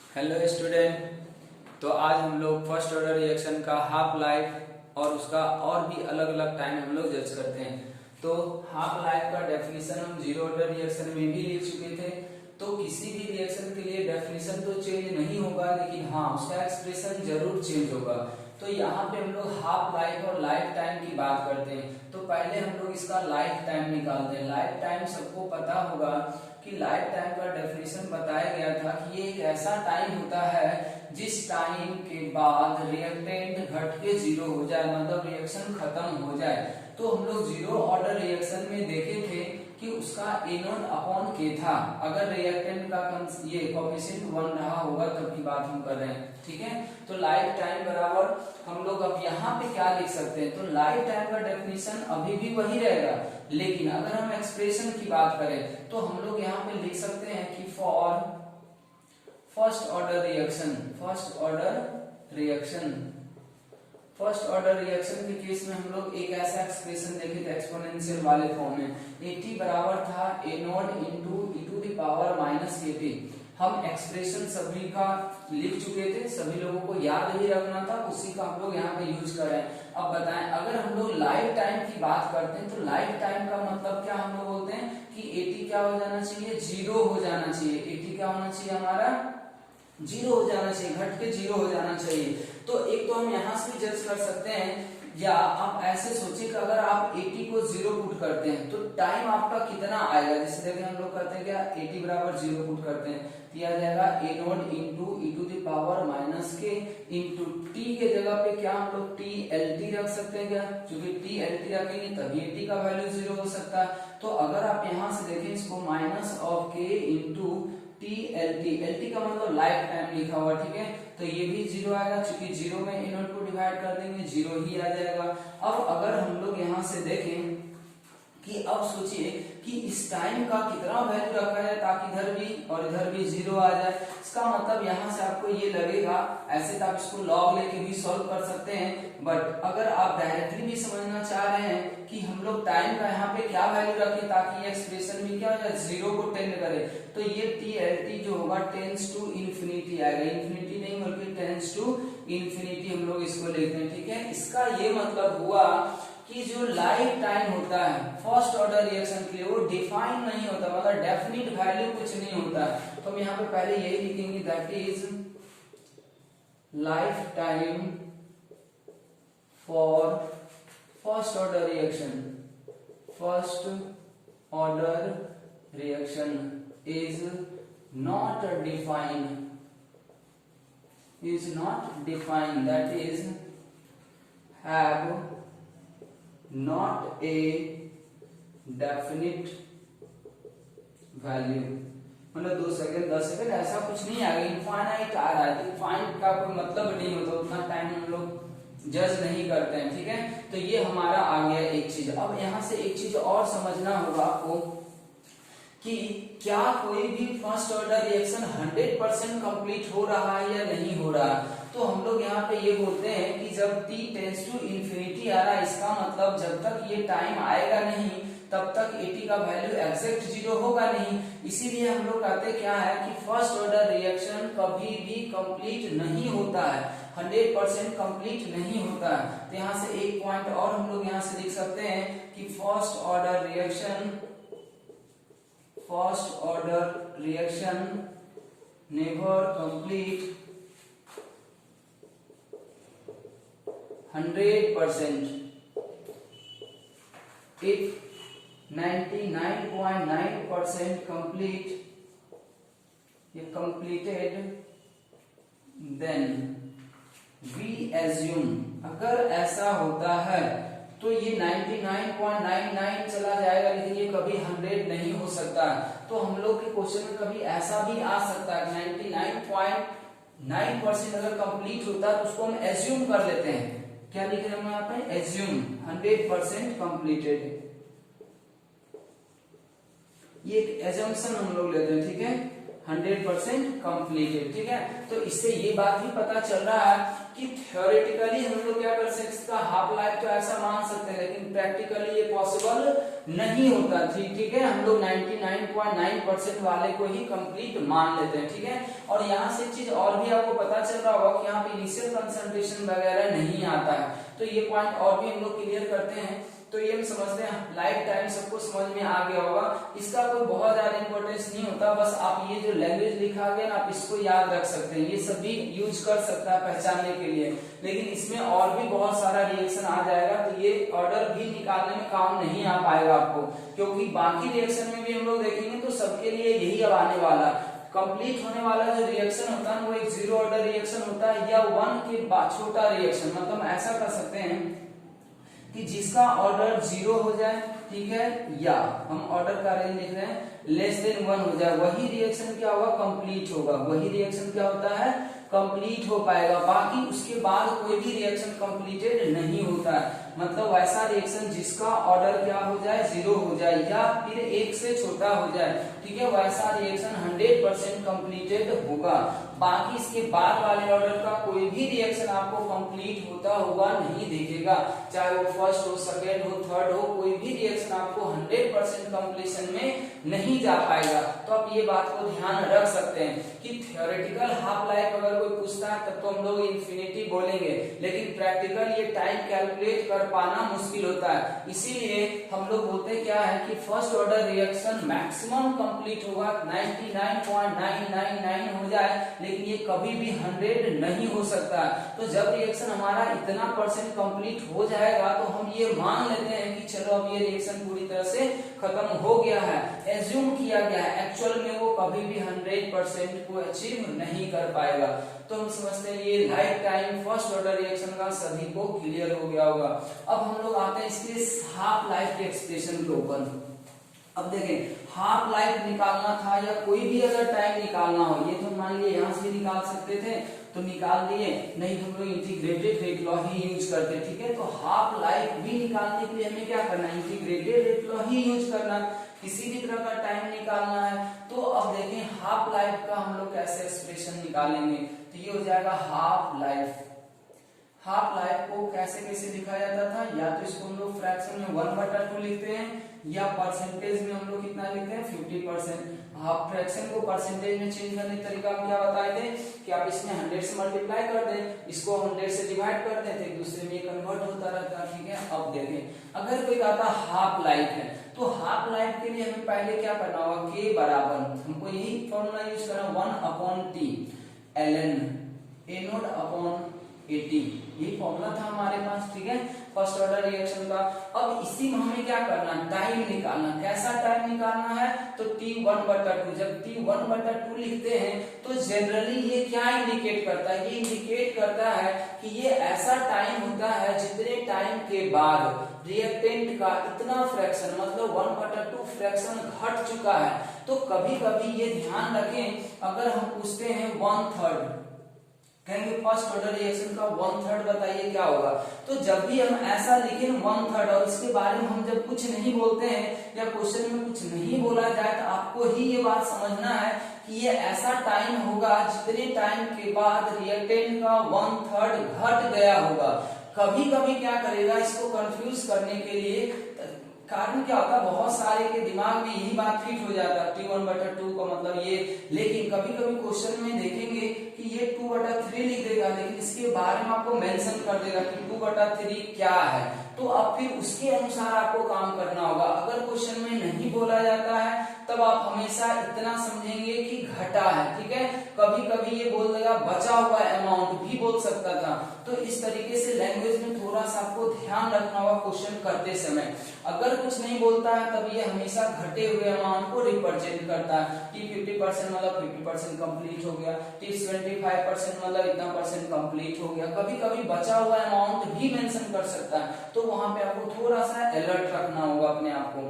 Hello student. तो आज हम लोग फर्स्ट ऑर्डर रिएक्शन का हाफ लाइफ और उसका और भी अलग अलग टाइम हम लोग जज करते हैं। तो हाफ लाइफ का डेफिनेशन हम जीरो ऑर्डर रिएक्शन में भी लिख चुके थे। तो किसी भी रिएक्शन के लिए डेफिनेशन तो चेंज नहीं होगा, लेकिन हाँ उसका एक्सप्रेशन जरूर चेंज होगा। तो यहाँ पे हम लोग हाफ लाइफ और लाइफ टाइम की बात करते हैं। तो पहले हम लोग इसका लाइफ टाइम निकालते हैं। लाइफ टाइम सबको पता होगा कि लाइफ टाइम का डेफिनेशन बताया गया था कि ये एक ऐसा टाइम होता है जिस टाइम के बाद रिएक्टेंट घट के जीरो हो जाए, मतलब रिएक्शन खत्म हो जाए। तो हम लोग जीरो ऑर्डर रिएक्शन में देखे थे कि उसका A0 अपॉन K था। अगर रिएक्टेंट का ये कोएफिशिएंट 1 रहा होगा तब की बात हम कर रहे हैं, ठीक है। तो लाइफ टाइम बराबर हम लोग अब यहाँ पे क्या लिख सकते हैं, तो लाइफ टाइम का डेफिनेशन अभी भी वही रहेगा, लेकिन अगर हम एक्सप्रेशन की बात करें तो हम लोग यहाँ पे लिख सकते हैं कि फॉर फर्स्ट ऑर्डर रिएक्शन के केस में हम लोग एक ऐसा एक्सप्रेशन देखे थे एक्सपोनेंशियल वाले फॉर्म में। at बराबर था A0 into e to the power minus kt। हम एक्सप्रेशन सभी का लिख चुके थे, सभी लोगों को याद ही रखना था, उसी का हम लोग यहाँ पे यूज कर रहे हैं। अब बताएं, अगर हम लोग लाइफ टाइम की बात करते हैं तो लाइफ टाइम का मतलब क्या हम लोग बोलते हैं कि at क्या हो जाना चाहिए, जीरो हो जाना चाहिए। at क्या होना चाहिए हमारा, जीरो हो जाना चाहिए, घट के जीरो हो जाना चाहिए। तो एक तो हम यहाँ से भी जज कर सकते हैं, या आप ऐसे सोचिए कि अगर आप 80 को जीरो पुट करते हैं तो टाइम आपका कितना आएगा। जैसे देखिए हम लोग करते हैं क्या, 80 बराबर जीरो पुट करते हैं तो यह आ जाएगा A0 into e to the power minus k into t के जगह पे क्या हम लोग TLT रख सकते हैं क्या, क्योंकि TLT रखेंगे तभी 80 का वैल्यू जीरो हो सकता है। तो अगर आप यहाँ से देखें इसको माइनस ऑफ के इंटू LT का मतलब लाइफ टाइम लिखा हुआ, ठीक है। तो ये भी जीरो आएगा, क्योंकि जीरो में A0 को डिवाइड कर देंगे जीरो ही आ जाएगा। अब अगर हम लोग यहाँ से देखें कि अब सोचिए कि इस टाइम का कितना वैल्यू रखा जाए ताकि इधर भी और इधर भी जीरो आ जाए। इसका मतलब यहाँ से आपको ये लगेगा, ऐसे तो आप इसको लॉग लेके भी सॉल्व कर सकते हैं, बट अगर आप डायरेक्टली भी समझना चाह रहे हैं कि हम लोग टाइम का यहाँ पे क्या वैल्यू रखें ताकि ये एक्सप्रेशन भी क्या हो जाए, जीरो को टेंड करे, तो ये TLT जो होगा टेंस टू इन्फिनिटी आएगा। इन्फिनिटी नहीं बल्कि टेंस टू इन्फिनिटी हम लोग इसको लिखते हैं, ठीक है। इसका ये मतलब हुआ कि जो लाइफ टाइम होता है फर्स्ट ऑर्डर रिएक्शन के लिए वो डिफाइन नहीं होता, मतलब डेफिनिट वैल्यू कुछ नहीं होता है। तो हम यहाँ पे पहले यही लिखेंगे, that is life time for first order reaction is not defined, that is have not a definite value। मतलब 2 सेकंड 10 सेकंड ऐसा कुछ नहीं आएगा, इनफाइनाइट आ रहा है। इनफाइनाइट का कोई मतलब नहीं होता, उतना टाइम हम लोग जज नहीं करते हैं, ठीक है। तो ये हमारा आ गया एक चीज। अब यहाँ से एक चीज और समझना होगा आपको कि क्या कोई भी फर्स्ट ऑर्डर रिएक्शन 100% कंप्लीट हो रहा है या नहीं हो रहा है। तो हम लोग यहाँ पे ये बोलते हैं कि जब t टेंस टू इन्फिनिटी आ रहा है, इसका मतलब जब तक ये टाइम आएगा नहीं तब तक at का वैल्यू एग्जैक्ट जीरो होगा नहीं। इसीलिए हम लोग कहते क्या है कि फर्स्ट ऑर्डर रिएक्शन कभी भी कंप्लीट नहीं होता है, 100% कंप्लीट नहीं होता है। तो यहाँ से एक पॉइंट और हम लोग यहाँ से लिख सकते हैं कि first order reaction never complete 100%, if 99.9% completed, then we assume, अगर ऐसा होता है तो ये 99.99 चला जाएगा, लेकिन ये कभी 100 नहीं हो सकता। तो हम लोग के क्वेश्चन में कभी ऐसा भी आ सकता है 99.9% अगर कंप्लीट होता है तो उसको हम एज्यूम कर लेते हैं। क्या लिख रहे हैं यहाँ पे, एज्यूम 100% कंप्लीटेड, ये एक एजम्पशन हम लोग लेते हैं, ठीक है। 100% कंप्लीटेड। ठीक है, तो इससे ये बात भी पता चल रहा है कि थ्योरेटिकली हम लोग क्या कर सकते हैं, इसका हाफ लाइफ तो ऐसा मान सकते हैं, लेकिन प्रैक्टिकली ये पॉसिबल नहीं होता। ठीक है, हम लोग 99.9% वाले को ही कंप्लीट मान लेते हैं। ठीक है, और यहाँ से चीज और भी आपको पता चल रहा होगा कि यहाँ पे इनिशियल कंसंट्रेशन वगैरह नहीं आता है, तो ये पॉइंट और भी हम लोग क्लियर करते हैं। तो ये हम समझते हैं लाइफ टाइम सबको समझ में आ गया होगा, इसका कोई बहुत ज्यादा इंपॉर्टेंस नहीं होता, बस आप ये जो लैंग्वेज लिखा गया ना आप इसको याद रख सकते हैं, ये सभी यूज कर सकता है पहचानने के लिए, लेकिन इसमें और भी बहुत सारा रिएक्शन आ जाएगा, तो ये ऑर्डर भी निकालने में काम नहीं आ पाएगा आपको, क्योंकि बाकी रिएक्शन में भी हम लोग देखेंगे तो सबके लिए यही अब आने वाला कंप्लीट होने वाला जो रिएक्शन होता है वो एक जीरो ऑर्डर रिएक्शन होता है या वन के बाद छोटा रिएक्शन, मतलब ऐसा कर सकते हैं कि जिसका ऑर्डर जीरो हो जाए, ठीक है, या हम ऑर्डर का रेंज लिख रहे हैं लेस देन वन हो जाए, वही रिएक्शन क्या होगा, कंप्लीट होगा, वही रिएक्शन क्या होता है, कंप्लीट हो पाएगा। बाकी उसके बाद कोई भी रिएक्शन कंप्लीटेड नहीं होता है, मतलब वैसा रिएक्शन जिसका ऑर्डर क्या हो जाए, जीरो हो जाए या फिर एक से छोटा हो जाए, ठीक है, वैसा रिएक्शन 100% कंप्लीटेड होगा। बाकी इसके बाद वाले ऑर्डर का कोई भी रिएक्शन आपको कंप्लीट होता हुआ नहीं दिखेगा, चाहे वो फर्स्ट हो, सेकेंड हो, थर्ड हो, कोई भी रिएक्शन आपको 100% कंप्लीशन में नहीं जा पाएगा। तो आप ये बात को ध्यान रख सकते हैं कि थ्योरेटिकल हाफ लाइफ अगर कोई पूछता है तब तो हम लोग इन्फिनिटी बोलेंगे, लेकिन प्रैक्टिकल ये टाइम कैलकुलेट कर पाना मुश्किल होता है, इसीलिए हम लोग बोलते क्या है कि first order reaction maximum complete होगा 99.999 हो जाए, लेकिन ये कभी भी 100 नहीं हो सकता। तो जब रिएक्शन हमारा इतना परसेंट कंप्लीट हो जाएगा तो हम ये मान लेते हैं कि चलो अब ये रिएक्शन पूरी तरह से खत्म हो गया है, एज्यूम किया गया है, एक्चुअल में वो कभी भी 100% को अचीव नहीं कर पाएगा। तो हम समझते हैं ये life time first order reaction का सभी को क्लियर हो गया होगा। अब हम लोग आते हैं इसके हाफ लाइफ के एक्सप्रेशन के ऊपर। अब देखें हाफ लाइफ निकालना था या कोई भी अगर टाइम निकालना हो, ये तो मान लीजिए यहाँ से निकाल सकते थे तो निकाल दिए, नहीं तो हम लोग इंटीग्रेटेड रेट लॉ ही यूज करते, ठीक है। तो हाफ लाइफ भी निकालने के लिए हमें क्या करना है, इंटीग्रेटेड रेट लॉ ही यूज करना, किसी भी तरह का टाइम निकालना है। तो अब देखें हाफ लाइफ का हम लोग कैसे एक्सप्रेशन निकालेंगे, तो ये हो जाएगा हाफ लाइफ। हाफ लाइफ को कैसे कैसे लिखा जाता था, या तो इसको हम लोग फ्रैक्शन में 1/2 लिखते हैं, या परसेंटेज में हम लोग कितना लिखते हैं 50%। हाफ फ्रैक्शन को परसेंटेज में चेंज करने का तरीका हम क्या बताए थे कि आप इसमें 100 से मल्टीप्लाई कर दें, इसको 100 से डिवाइड कर दें, तो एक दूसरे में कन्वर्ट होता रहता है, ठीक है। अब देखें अगर कोई कहता हाफ लाइफ है तो हाफ लाइफ के लिए हमें पहले क्या करना होगा, के बराबर हमको यही फॉर्मूला यूज करना 1/T ln A0/80, यही फॉर्मूला था हमारे पास, ठीक है, फर्स्ट ऑर्डर रिएक्शन का। अब इसी में हमें क्या करना, टाइम निकालना। कैसा टाइम निकालना है, तो T1/2। जब T1/2 लिखते हैं तो जनरली ये क्या इंडिकेट करता है, ये इंडिकेट करता है कि ये ऐसा टाइम होता है जितने टाइम के बाद रिएक्टेंट का इतना फ्रैक्शन, मतलब 1/2 फ्रैक्शन घट चुका है। तो कभी कभी ये ध्यान रखें, अगर हम पूछते हैं 1/3, कहेंगे फर्स्ट ऑर्डर रिएक्शन का 1/3 बताइए क्या होगा, तो जब भी हम ऐसा लिखें 1/3 और इसके बारे में हम जब कुछ नहीं बोलते हैं या क्वेश्चन में कुछ नहीं बोला जाए, तो आपको ही ये बात समझना है कि ये ऐसा टाइम होगा जितने टाइम के बाद रिएक्टेंट का 1/3 घट गया होगा। कभी कभी क्या करेगा, इसको कंफ्यूज करने के लिए कारण क्या होता है, बहुत सारे के दिमाग में यही बात फिट हो जाता है T1/2 का मतलब ये, लेकिन कभी कभी क्वेश्चन में देखेंगे कि ये 2/3 लिख देगा, लेकिन इसके बारे में आपको मेंशन कर देगा कि 2/3 क्या है, तो अब फिर उसके अनुसार आपको काम करना होगा। अगर क्वेश्चन में नहीं बोला जाता है तब आप हमेशा इतना समझेंगे कि घटा है, ठीक है। कभी कभी ये बोल देगा बचा हुआ अमाउंट भी बोल सकता था, तो इस तरीके से लैंग्वेज में थोड़ा सा आपको ध्यान रखना होगा क्वेश्चन करते समय। अगर कुछ नहीं बोलता है तब ये हमेशा घटे हुए अमाउंट को रिप्रेजेंट करता है कि 50% मतलब 50% कंप्लीट हो गया, 25% मतलब इतना परसेंट कंप्लीट हो गया। कभी कभी बचा हुआ अमाउंट भी मेंशन कर सकता है, तो वहां पे आपको थोड़ा सा अलर्ट रखना होगा अपने आप को।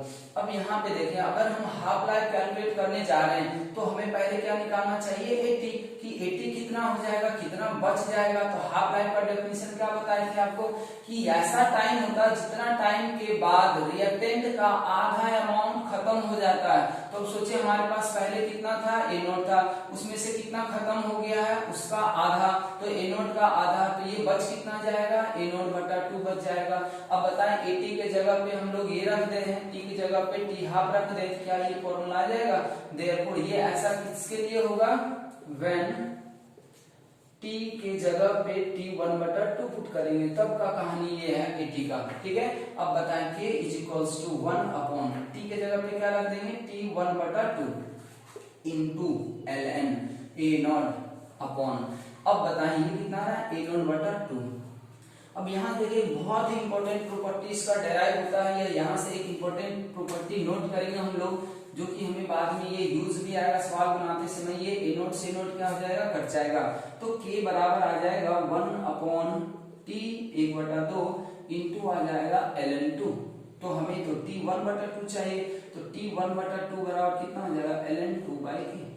अब यहाँ पे देखिए, अगर हम हाफ लाइफ कैलकुलेट करने जा रहे हैं तो हमें पहले क्या निकालना चाहिए, 80, कि 80 कितना हो जाएगा, कितना बच जाएगा। तो हाफ लाइफ का डेफिनेशन क्या बताए थे आपको, कि ऐसा टाइम होता है जितना टाइम के बाद रिएक्टेंट का आधा अमाउंट खत्म हो जाता है। तो अब सोचिए हमारे पास पहले कितना था, ए नॉट था, उसमें से कितना खत्म हो गया है, उसका आधा, तो ए नॉट का आधा, तो ये बच कितना जाएगा, ए नॉट बटा 2 बच जाएगा। अब बताएं ए टी के जगह पे हम लोग ये रख दे हैं, टी की जगह पे टी हाफ रख दे, क्या ये फॉर्मूला आ जाएगा। देयरफॉर ये ऐसा किसके लिए होगा, व्हेन t के जगह पे t1/2 पुट करेंगे तब का कहानी ये है at का, ठीक है। अब बताएं k = 1 अपॉन t के जगह पे क्या रख देंगे, t1/2 into ln a naught upon, अब बताएं ये कितना है, a नॉट/2। अब यहाँ देखिए बहुत ही इंपॉर्टेंट प्रॉपर्टी इसका डेराइव होता है, या यहाँ से एक इंपॉर्टेंट प्रॉपर्टी नोट करेंगे हम लोग, जो कि हमें बाद में ये यूज भी आएगा सवाल बनाते समय। ये ए नोट से नोट क्या हो जाएगा, कट जाएगा, तो k बराबर आ जाएगा 1 अपॉन t 1/2 इंटू आ जाएगा ln2। तो हमें तो t1/2 चाहिए, तो t1/2 बराबर कितना हो जाएगा, ln2/k।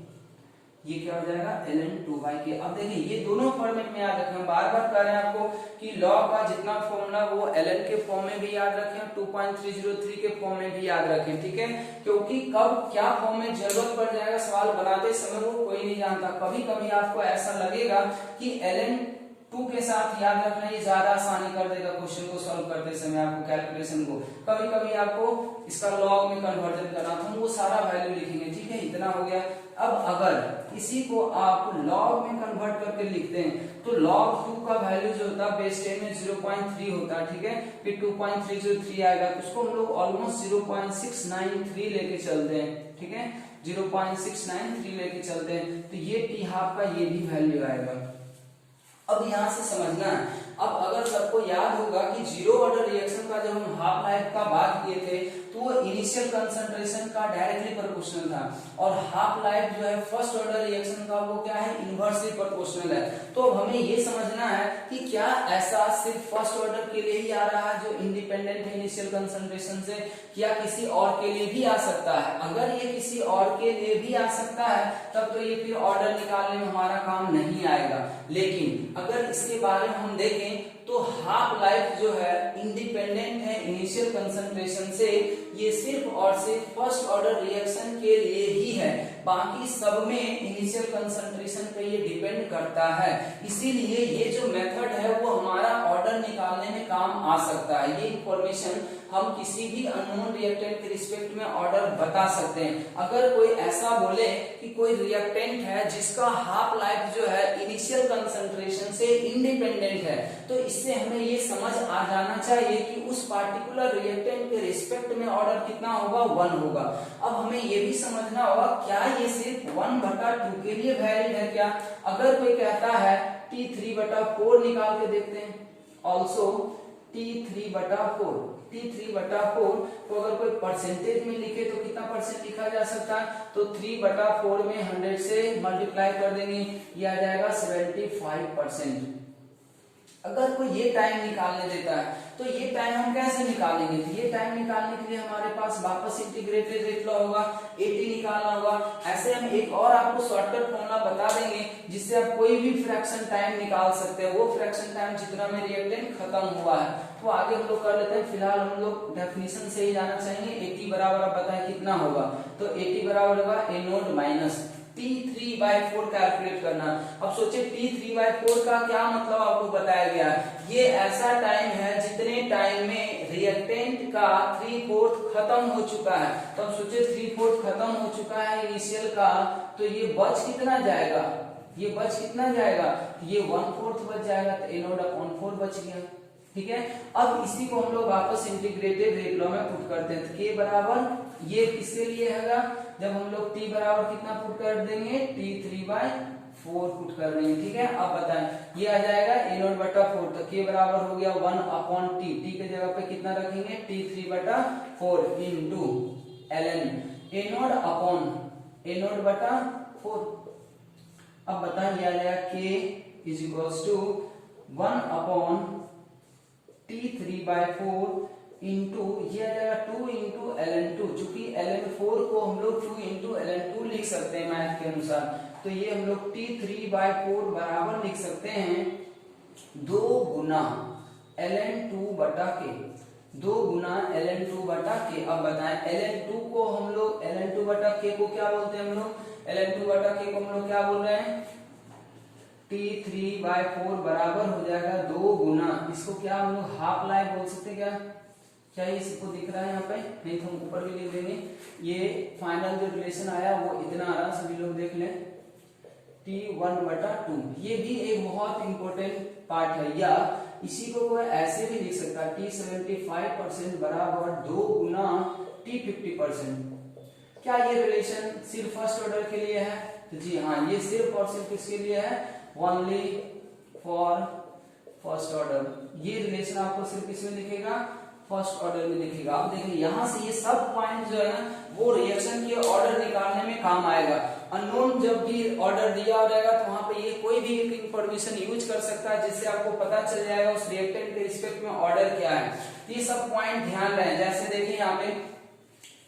ये क्या हो जाएगा, ln2/k। अब देखिए ये दोनों फॉर्मेट में याद रखें, बार बार कह रहे हैं आपको कि लॉग का जितना फॉर्मूला वो ln के फॉर्म में भी याद रखें, 2303 के फॉर्म में भी याद रखें, ठीक है। क्योंकि कब क्या फॉर्म में जरूरत पड़ जाएगा सवाल बनाते समय वो कोई नहीं जानता। कभी कभी आपको ऐसा लगेगा कि ln2 के साथ याद रखना ये ज्यादा आसानी कर देगा क्वेश्चन को सॉल्व करते समय, आपको कैलकुलेशन को। कभी कभी आपको इसका लॉग में कन्वर्जन करना, तो हम वो सारा वैल्यू लिखेंगे, ठीक है, इतना हो गया। अब अगर इसी को आप log में कन्वर्ट करके लिखते हैं तो log 2 का वैल्यू जो होता है बेस 10 में 0.3 होता है, ठीक है, फिर 2.303 आएगा, तो उसको हम लोग ऑलमोस्ट 0.693 लेके चलते हैं, ठीक है, 0.693 लेके चलते हैं, तो ये टी हाफ का ये भी वैल्यू आएगा। अब यहाँ से समझना है, अब अगर सबको याद होगा कि जीरो ऑर्डर रिएक्शन का जब हम हाफ लाइफ का बात किए थे तो वो इनिशियल कंसंट्रेशन का डायरेक्टली प्रोपोर्शनल था, और हाफ लाइफ जो है फर्स्ट ऑर्डर रिएक्शन का वो क्या है, इनवर्सली प्रोपोर्शनल है। तो अब हमें ये समझना है कि क्या ऐसा सिर्फ फर्स्ट ऑर्डर के लिए ही आ रहा है जो इंडिपेंडेंट है इनिशियल कंसंट्रेशन से, या किसी और के लिए भी आ सकता है। अगर ये किसी और के लिए भी आ सकता है तब तो ये फिर ऑर्डर निकालने में हमारा काम नहीं आएगा, लेकिन अगर इसके बारे में हम देखें तो हाफ लाइफ जो है इंडिपेंडेंट है इनिशियल कंसंट्रेशन से, ये सिर्फ और सिर्फ फर्स्ट ऑर्डर रिएक्शन के लिए ही है, बाकी सब में इनिशियल कंसंट्रेशन पे ये डिपेंड करता है। इसीलिए ये जो मेथड है वो हमारा ऑर्डर निकालने में काम आ सकता है। ये इंफॉर्मेशन हम किसी भी अननोन रिएक्टेंट के रिस्पेक्ट में ऑर्डर बता सकते हैं। अगर कोई ऐसा बोले कि कोई रिएक्टेंट है जिसका हाफ लाइफ जो है इनिशियल कंसंट्रेशन से इंडिपेंडेंट है, तो इससे हमें ये समझ आ जाना चाहिए कि उस पार्टिकुलर रिएक्टेंट के रिस्पेक्ट में ऑर्डर कितना होगा, 1 होगा। अब हमें ये भी समझना होगा क्या ये सिर्फ 1/2 के लिए वैलिड है क्या। अगर कोई कहता है t3/4 निकाल के देखते हैं, ऑल्सो t3/4 को अगर कोई परसेंटेज में लिखे तो कितना परसेंट लिखा जा सकता है, तो 3/4 में 100 से मल्टीप्लाई कर देंगे, ये आ जाएगा 75%। अगर कोई ये टाइम निकालने देता है तो ये टाइम हम कैसे निकालेंगे, तो ये टाइम निकालने के लिए हमारे पास वापस इंटीग्रेटेड रेट लॉ होगा, 80 निकालना होगा। ऐसे हम एक और आपको शॉर्टकट फॉर्मूला बता देंगे जिससे आप कोई भी फ्रैक्शन टाइम निकाल सकते हैं, वो फ्रैक्शन टाइम जितना में रिएक्टेंट खत्म हुआ है। तो आगे हम लोग कर लेते हैं, फिलहाल हम लोग डेफिनेशन से ही जाना चाहेंगे। 80 बराबर आप बताएं कितना होगा, तो 80 बराबर होगा ए नोट माइनस T3/4 कैलकुलेट करना। अब सोचिए T3/4 का क्या मतलब आपको बताया गया है, ये ऐसा टाइम है जितने टाइम में रिएक्टेंट का 3/4 खत्म हो चुका है। तो अब सोचिए 3/4 खत्म हो चुका है इनिशियल का, तो ये बच कितना जाएगा, ये बच कितना जाएगा, ये 1/4 बच जाएगा, तो ए नोट अपॉन 4 बच गया, ठीक है। अब इसी को हम लोग वापस इंटीग्रेटेड रेट लॉ में पुट करते हैं, तो के बराबर ये किसके लिए है, जब हम लोग t बराबर कितना पुट कर देंगे, t3/4 पुट कर देंगे, ठीक है। अब बताएं ये आ जाएगा a नॉट बटा 4, तो k बराबर हो गया 1 अपॉन t, t के जगह पे कितना रखेंगे, t3/4 into ln a naught upon a naught बटा 4। अब बताएं ये आ जाएगा k is equals to 1 upon t3/4 into ये आ जाएगा 2 इंटू ln2, चूंकि ln4 को हम लोग 2 इंटू ln2 लिख सकते हैं मैथ के अनुसार, तो ये हम लोग t3/4 बराबर लिख सकते हैं 2 गुना ln2/k। 2 गुना ln2 बटा k। अब बताएं ln2 को हम लोग ln2 बटा k को क्या बोलते हैं हम लोग, ln2 बटा k को हम लोग क्या बोल रहे हैं, t3/4 बराबर हो जाएगा 2 गुना, इसको क्या हम लोग हाफ लाइफ बोल सकते हैं क्या, क्या ये सबको दिख रहा है यहाँ पे, नहीं तो हम ऊपर भी लिख देंगे। ये फाइनल जो रिलेशन आया वो इतना आ रहा, सभी लोग देख लें, t1/2। ये भी एक बहुत इंपॉर्टेंट पार्ट है, या इसी को कोई ऐसे भी लिख सकता है t75% बराबर 2 गुना t50%। क्या ये रिलेशन सिर्फ फर्स्ट ऑर्डर के लिए है, तो जी हाँ, ये सिर्फ और सिर्फ किसके लिए है, ओनली फॉर फर्स्ट ऑर्डर। ये रिलेशन आपको सिर्फ किसमें दिखेगा, फर्स्ट ऑर्डर में दिखेगा। अब देखिए यहाँ से ये सब पॉइंट जो है ना वो रिएक्शन के ऑर्डर निकालने में काम आएगा। अननोन जब भी ऑर्डर दिया हो जाएगा तो वहां पे ये कोई भी एक इंफॉर्मेशन यूज कर सकता है जिससे आपको पता चल जाएगा उस रिएक्टेंट के रिस्पेक्ट में ऑर्डर क्या है। तो ये सब पॉइंट ध्यान रहे। जैसे देखिए यहाँ पे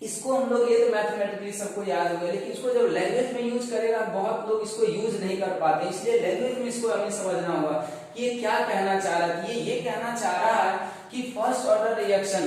इसको हम लोग, ये तो मैथमेटिकली सबको याद होगा, लेकिन इसको जब लैंग्वेज में यूज करेगा बहुत लोग इसको यूज नहीं कर पाते, इसलिए लैंग्वेज में इसको हमें समझना होगा कि ये क्या कहना चाह रहा है। ये कहना चाह रहा है कि फर्स्ट ऑर्डर रिएक्शन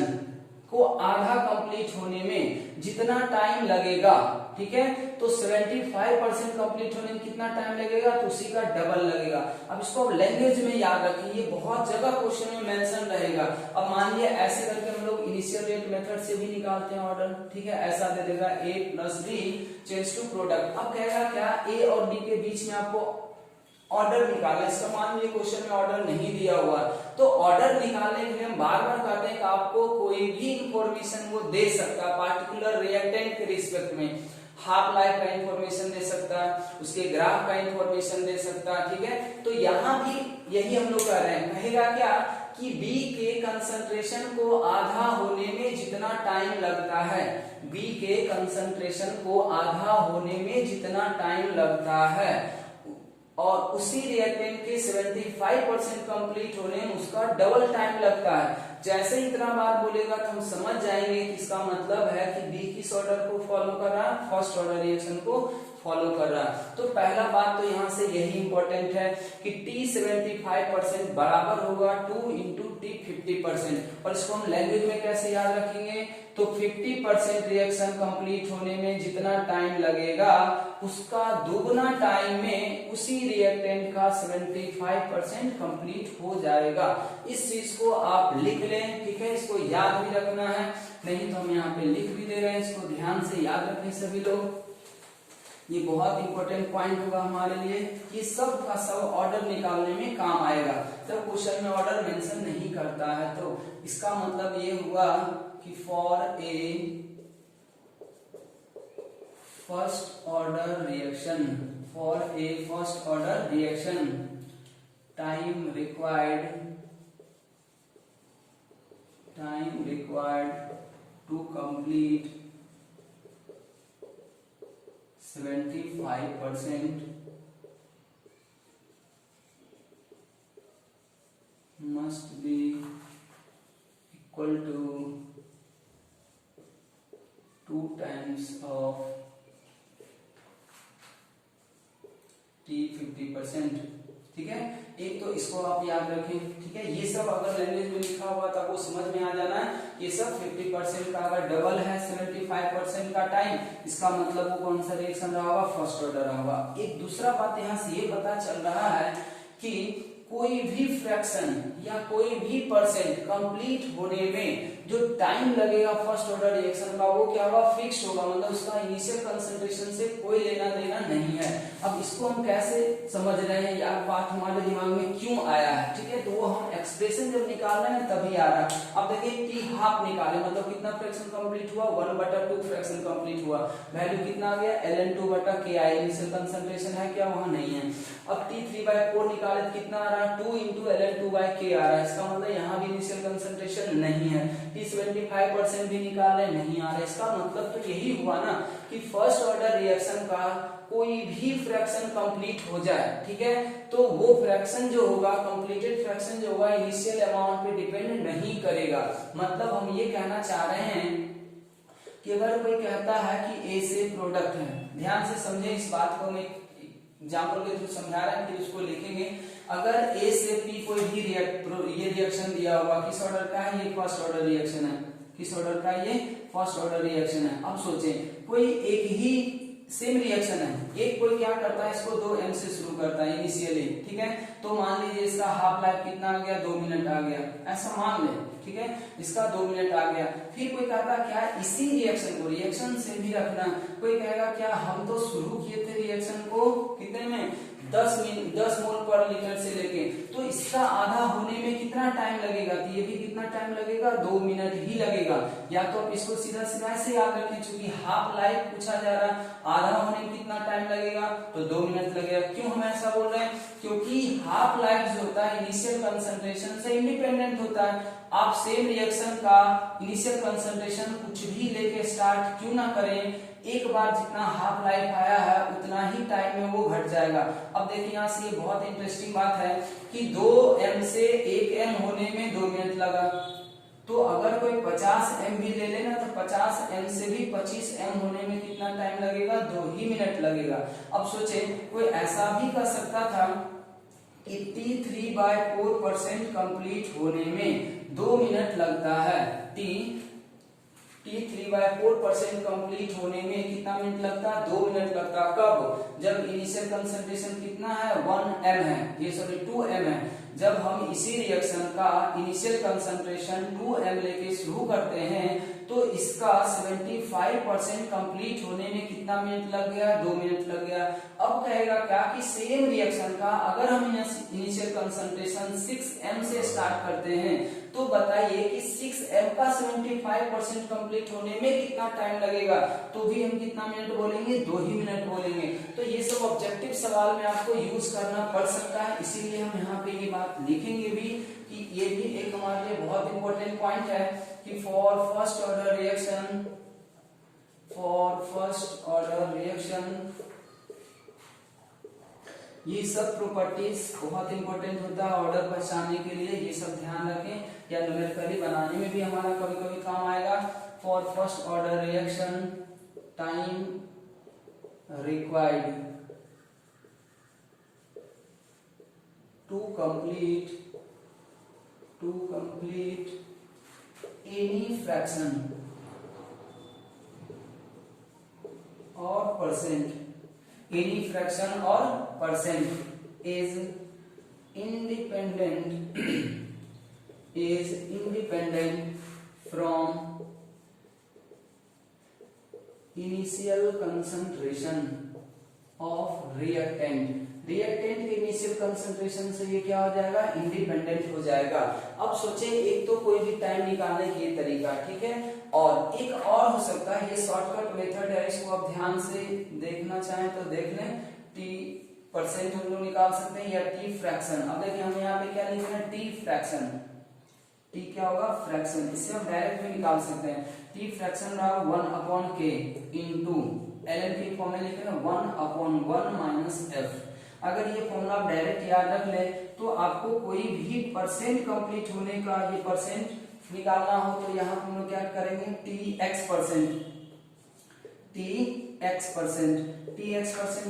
को आधा कंप्लीट होने में जितना टाइम लगेगा, ठीक है, तो 75% कंप्लीट होने में कितना टाइम लगेगा, तो उसी का डबल लगेगा। अब इसको आप लैंग्वेज में याद रखें, ये बहुत जगह क्वेश्चन में मेंशन रहेगा। अब मान लिया ऐसे करके हम लोग इनिशियल रेट मेथड से भी निकालते हैं ऑर्डर, ठीक है, ऐसा दे देगा a + b change to product. अब कहेगा क्या, a और d के बीच में आपको ऑर्डर निकालना। इसका मान लीजिए क्वेश्चन में ऑर्डर नहीं दिया हुआ, तो ऑर्डर निकालने के लिए हम बार बार कहते हैं कि आपको कोई भी इंफॉर्मेशन वो दे सकता है पार्टिकुलर रिएक्टेंट के रिस्पेक्ट में। हाफ लाइफ का इंफॉर्मेशन दे सकता है, उसके ग्राफ का इंफॉर्मेशन दे सकता है, ठीक है। तो यहाँ भी यही हम लोग कह रहे हैं, कहेगा क्या कि B के कंसंट्रेशन को आधा होने में जितना टाइम लगता है, B के कंसंट्रेशन को आधा होने में जितना टाइम लगता है, और उसी रिएक्टेंट के 75% कंप्लीट होने में उसका डबल टाइम लगता है। जैसे ही इतना बात बोलेगा तो हम समझ जाएंगे कि इसका मतलब है कि बी किस ऑर्डर को फॉलो कर रहा है, फर्स्ट ऑर्डर रिएक्शन को फॉलो कर रहा है। तो पहला बात तो यहाँ से यही इंपॉर्टेंट है कि t75% बराबर होगा 2 × t50%। और इसको हम लैंग्वेज में कैसे याद रखेंगे, तो 50% रिएक्शन कंप्लीट होने में जितना टाइम लगेगा उसका दुगना टाइम में उसी रिएक्टेंट का 75% कंप्लीट हो जाएगा। इस चीज को आप लिख लें, ठीक है, इसको याद भी रखना है, नहीं तो हम यहाँ पे लिख भी दे रहे हैं, इसको ध्यान से याद रखें सभी लोग। ये बहुत इंपॉर्टेंट पॉइंट होगा हमारे लिए, ये सब का सब ऑर्डर निकालने में काम आएगा। जब क्वेश्चन में ऑर्डर मेंशन नहीं करता है तो इसका मतलब ये हुआ कि for a first order reaction time required to complete 75% must be equal to 2 times of t50%, ठीक है। एक तो इसको आप याद रखें, ठीक है। ये सब अगर लैंग्वेज में लिखा हुआ था वो समझ में आ जाना है। ये सब 50% का अगर डबल है 75% का टाइम, इसका मतलब वो कौन सा रिएक्शन रहा होगा, फर्स्ट ऑर्डर रहा होगा। एक दूसरा बात यहाँ से ये पता चल रहा है कि कोई भी फ्रैक्शन या कोई भी परसेंट कंप्लीट होने में जो टाइम लगेगा फर्स्ट ऑर्डर रिएक्शन का वो क्या होगा, फिक्स होगा, मतलब उसका इनिशियल कंसंट्रेशन से कोई लेना देना नहीं है। अब इसको हम कैसे समझ रहे हैं, या बात हमारे दिमाग में क्यों आया है, ठीक है, तो वो हम एक्सप्रेशन जब निकाल रहे हैं तभी आ रहा है। अब देखिए टी हाफ निकाले, मतलब कितना फ्रैक्शन कंप्लीट हुआ, 1/2 फ्रैक्शन कंप्लीट हुआ, वैल्यू कितना आ गया, ln2/k आया, इनिशियल कंसंट्रेशन है क्या, वहां नहीं है। अब t3/4 निकाले कितना आ रहा है, 2 × ln2/k आ रहा है, इसका मतलब यहाँ भी इनिशियल कंसंट्रेशन नहीं है। t75% भी निकाले, नहीं आ रहा है, इसका मतलब तो यही हुआ ना कि फर्स्ट ऑर्डर रिएक्शन का कोई भी फ्रैक्शन कंप्लीट हो जाए, ठीक है, तो वो फ्रैक्शन जो होगा, कंप्लीटेड फ्रैक्शन जो होगा, इनिशियल अमाउंट पे डिपेंड नहीं करेगा। मतलब हम ये कहना चाह रहे हैं कि अगर कोई कहता है कि ए से प्रोडक्ट है, ध्यान से समझे इस बात को, मैं एग्जाम्पल के थ्रू समझा रहे हैं, फिर उसको लिखेंगे। अगर ए से पी कोई भी ये रिएक्शन दिया हुआ, किस ऑर्डर का है, ये फर्स्ट ऑर्डर रिएक्शन है, किस ऑर्डर का, ये फर्स्ट ऑर्डर रिएक्शन है। अब सोचें कोई एक ही सेम रिएक्शन है, एक कोई क्या करता है, इसको 2m से शुरू करता है इनिशियली, ठीक है, तो मान लीजिए इसका हाफ लाइफ कितना आ गया, 2 मिनट आ गया, ऐसा मान ले, ठीक है, इसका 2 मिनट आ गया। फिर कोई कहता क्या इसी रिएक्शन को, रिएक्शन से भी रखना, कोई कहेगा क्या हम तो शुरू किए थे रिएक्शन को कितने में, 10 मोल पर लीटर से लेके, तो इसका आधा होने में कितना टाइम लगेगा, तो ये भी कितना टाइम लगेगा, 2 मिनट ही लगेगा। या तो आप इसको सीधा सीधा ऐसे याद रखें, क्योंकि हाफ लाइफ पूछा जा रहा, आधा होने में कितना टाइम लगेगा, तो 2 मिनट लगेगा। क्यों हम ऐसा बोल रहे हैं, क्योंकि हाफ लाइफ जो होता है इनिशियल कंसंट्रेशन से इंडिपेंडेंट होता है। आप सेम रिएक्शन का इनिशियल कंसंट्रेशन कुछ भी लेके स्टार्ट क्यों ना करें, एक बार जितना हाफ लाइफ आया है उतना ही टाइम में वो घट जाएगा। अब देखिए यहाँ से ये बहुत इंटरेस्टिंग बात है कि 2m से 1m होने में 2 मिनट लगा, तो अगर कोई 50m भी ले लेना तो 50m से भी 25m होने में कितना टाइम लगेगा, 2 ही मिनट लगेगा। अब सोचे कोई ऐसा भी कर सकता था कि T3/4% कंप्लीट होने में 2 मिनट लगता है, T3/4% कंप्लीट होने में कितना मिनट लगता है, 2 मिनट लगता। कब, जब इनिशियल कंसंट्रेशन कितना है, 1m है, ये सॉरी 2m है। जब हम इसी रिएक्शन का इनिशियल कंसंट्रेशन 2m लेके शुरू करते हैं तो इसका 75% कंप्लीट होने में कितना मिनट लग गया, 2 मिनट लग गया। अब कहेगा क्या कि सेम रिएक्शन का अगर हम इनिशियल कंसंट्रेशन 6m से स्टार्ट करते हैं तो बताइए कि 6m का 75% कंप्लीट होने में कितना टाइम लगेगा, तो भी हम कितना मिनट बोलेंगे, 2 ही मिनट बोलेंगे। तो ये सब ऑब्जेक्टिव सवाल में आपको यूज करना पड़ सकता है, इसीलिए हम यहाँ पे ये बात लिखेंगे भी कि ये भी एक हमारे लिए बहुत इंपॉर्टेंट पॉइंट है कि फॉर फर्स्ट ऑर्डर रिएक्शन ये सब प्रॉपर्टीज बहुत इंपॉर्टेंट होता है ऑर्डर पहचानने के लिए, ये सब ध्यान रखें, या न्यूमेरिकली बनाने में भी हमारा कभी कभी काम आएगा। For first order reaction time required to complete any fraction or percent is independent from initial concentration of reactant के इनिशियल कंसंट्रेशन से ये क्या हो जाएगा, इंडिपेंडेंट हो जाएगा। अब सोचे एक तो कोई भी टाइम निकालने की तरीका, ठीक है, और एक और हो सकता है, ये शॉर्टकट मेथड है, इसको आप ध्यान से देखना चाहें तो देख लें। T% हम लोग निकाल सकते हैं या T फ्रैक्शन। अब देखिए हम यहाँ पे क्या लिख रहे हैं, T फ्रैक्शन, T क्या होगा, फ्रैक्शन, इससे हम डायरेक्ट भी निकाल सकते हैं। T फ्रैक्शन रहा 1/k इंटू ln की फॉर्म में लिख रहे हैं 1/1 - f। अगर ये फॉर्मूला आप डायरेक्ट याद रख ले तो आपको कोई भी परसेंट कंप्लीट होने का ये परसेंट निकालना हो तो यहाँ हम लोग क्या करेंगे, Tx परसेंट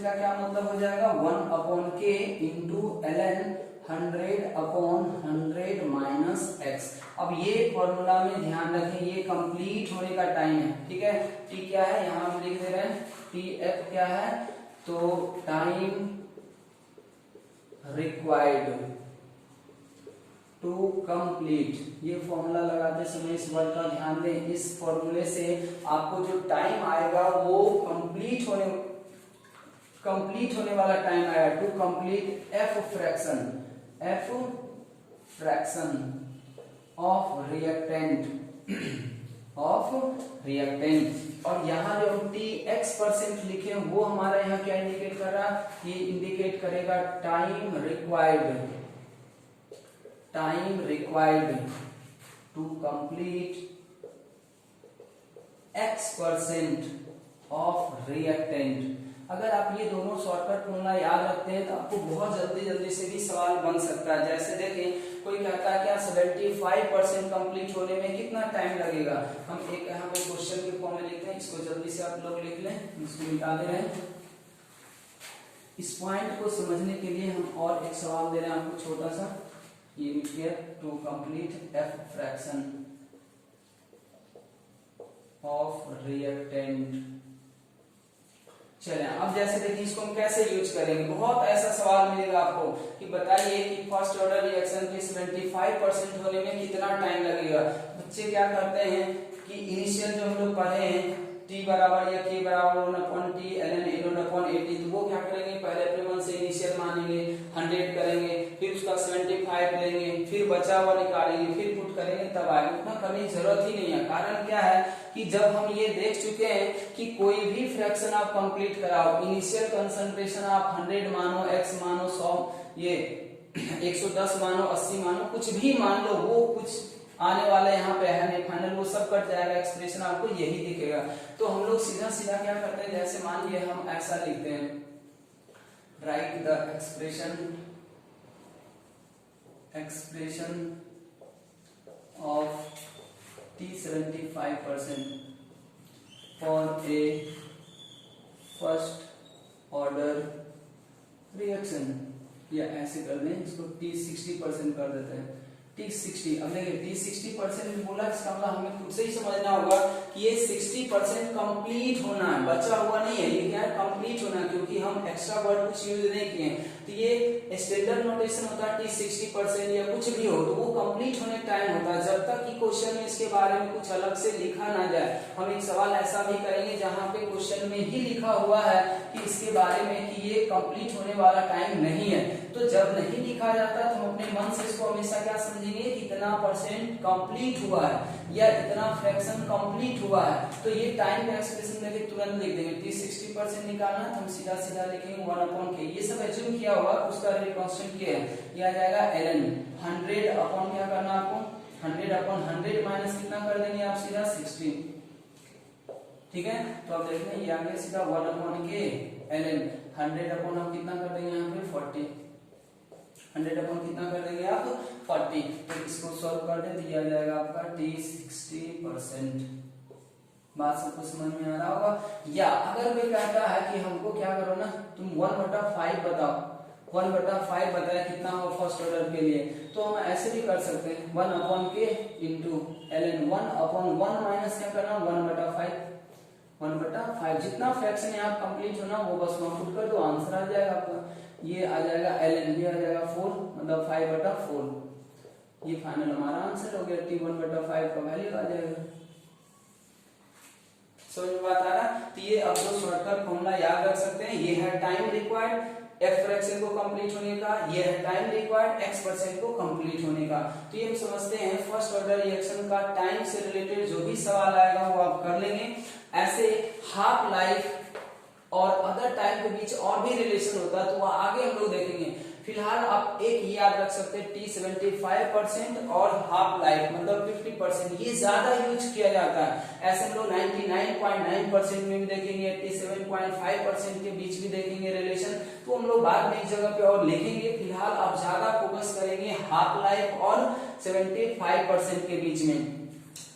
का क्या मतलब हो जाएगा, 1/k इंटू ln 100/100 - x। अब ये फॉर्मूला में ध्यान रखें, ये कंप्लीट होने का टाइम है, ठीक है। T क्या है, यहाँ हम लिख दे रहे हैं, Tf क्या है, तो टाइम रिक्वायर्ड टू कंप्लीट। ये फॉर्मूला लगाते समय इस वर्ड का ध्यान दें, इस फॉर्मूले से आपको जो टाइम आएगा वो कंप्लीट होने वाला टाइम आएगा, to complete f fraction of reactant. और यहाँ जो हम Tx% लिखे हैं वो हमारा यहाँ क्या इंडिकेट कर रहा है, ये इंडिकेट करेगा time required to complete X% of reactant. अगर आप ये दोनों शॉर्टकट फॉर्मूला याद रखते हैं तो आपको बहुत जल्दी से भी सवाल बन सकता है। जैसे देखें कोई कहता है क्या 75% कंप्लीट होने में कितना टाइम लगेगा, हम एक यहाँ पे क्वेश्चन के फॉर्म में लिखते हैं, इसको जल्दी से आप लोग लिख लें, इसको निकाल दे रहे हैं। इस पॉइंट को समझने के लिए हम और एक सवाल दे रहे हैं आपको छोटा सा, ये लिख दिया, to complete F fraction of reactant. चलें अब जैसे देखिए इसको हम कैसे यूज करेंगे, बहुत ऐसा सवाल मिलेगा आपको कि बताइए कि फर्स्ट ऑर्डर रिएक्शन के 75% होने में कितना टाइम लगेगा। बच्चे क्या करते हैं कि इनिशियल जो हम लोग पढ़े हैं t बराबर या k बराबर 1/t ln a/80, तो वो क्या करेंगे, पहले अपने मन से इनिशियल मानेंगे, 100 करेंगे, फिर उसका 75 लेंगे, फिर बचा हुआ निकालेंगे, फिर पुट करेंगे, तब आएगा। उतना करने की जरूरत ही नहीं है। कारण क्या है कि जब हम ये देख चुके हैं कि कोई भी फ्रैक्शन आप कंप्लीट कराओ, इनिशियल कंसंट्रेशन आप 100 मानो, x मानो, 100, ये 110 मानो, 80 मानो, कुछ भी मान लो, वो कुछ आने वाला यहाँ पे है नहीं, फाइनल वो सब कट जाएगा, एक्सप्रेशन आपको यही दिखेगा। तो हम लोग सीधा सीधा क्या करते हैं, जैसे मान लिया हम ऐसा लिखते हैं, right the expression of T75% for a first order reaction, या ऐसे कर दें इसको T60% कर देते हैं, T60। अब देखिए T60% बोला, इसका मतलब हमें खुद से ही समझना होगा कि ये 60% कंप्लीट होना है, बचा हुआ नहीं है, ये क्या है, कंप्लीट होना है, क्योंकि हम एक्स्ट्रा वर्ड कुछ यूज नहीं किए। तो ये स्टैंडर्ड नोटेशन होता है T60% या कुछ भी हो तो वो कंप्लीट होने टाइम होता है, जब तक कि क्वेश्चन में इसके बारे में कुछ अलग से लिखा ना जाए। हम एक सवाल ऐसा भी करेंगे जहां पे क्वेश्चन में ही लिखा हुआ है कि इसके बारे में कि ये कंप्लीट होने वाला टाइम नहीं है, तो जब नहीं लिखा जाता तो हम अपने मन से इसको हमेशा क्या समझेंगे, इतना परसेंट कंप्लीट हुआ है या इतना फ्रैक्शन कंप्लीट हुआ है। तो ये टाइम का एक्सप्रेशन लेके तुरंत लिख देंगे। T60% निकालना है तो हम सीधा सीधा लिखेंगे 1/k, ये सब एज्यूम किया हुआ, उसका कांस्टेंट क्या है, ये आ जाएगा ln 100 अपॉन क्या करना आपको, 100/100 माइनस कितना कर देंगे आप, सीधा 60। ठीक है, तो अब देखते हैं ये आ गया सीधा 1/k ln 100 हम कितना कर देंगे यहाँ पे 40, 100 कितना कर देंगे आप 40। तो इसको सॉल्व कर दें तो ये आ जाएगा आपका T60%। बात सबको समझ में आ रहा होगा। या अगर कोई कहता है कि हमको क्या करो ना, तुम 1/5 बताओ, 1/5 बताया कितना हो फर्स्ट ऑर्डर के लिए, तो हम ऐसे भी कर सकते हैं 1/k इंटू ln 1/1 माइनस क्या करना 1/5, 1/5 जितना फ्रैक्शन यहाँ कंप्लीट होना वो बस वहां पुट कर दो, आंसर आ जाएगा आपका। ये आ जाएगा ln, ये आ जाएगा 4 मतलब 5/4, ये फाइनल हमारा आंसर हो गया। T1/5 का वैल्यू आ जाएगा। समझ में बात आ रहा? तो ये अब दो शॉर्टकट फॉर्मूला याद रख सकते हैं। ये है टाइम रिक्वायर्ड f फ्रैक्शन को कंप्लीट होने का, ये है टाइम रिक्वायर्ड x% को कंप्लीट होने का। तो ये हम समझते हैं फर्स्ट ऑर्डर रिएक्शन का टाइम से रिलेटेड जो भी सवाल आएगा वो आप कर लेंगे। ऐसे हाफ लाइफ और अदर टाइम के बीच और भी रिलेशन होता है तो वह आगे हम लोग देखेंगे। फिलहाल आप एक याद रख सकते हैं T75% और हाफ लाइफ मतलब 50%, ये ज्यादा यूज किया जाता है। ऐसे हम लोग 99.9% में भी देखेंगे, 87.5% के बीच भी देखेंगे रिलेशन, तो हम लोग बाद में एक जगह पे और लिखेंगे। फिलहाल आप ज्यादा फोकस करेंगे हाफ लाइफ और 75% के बीच में।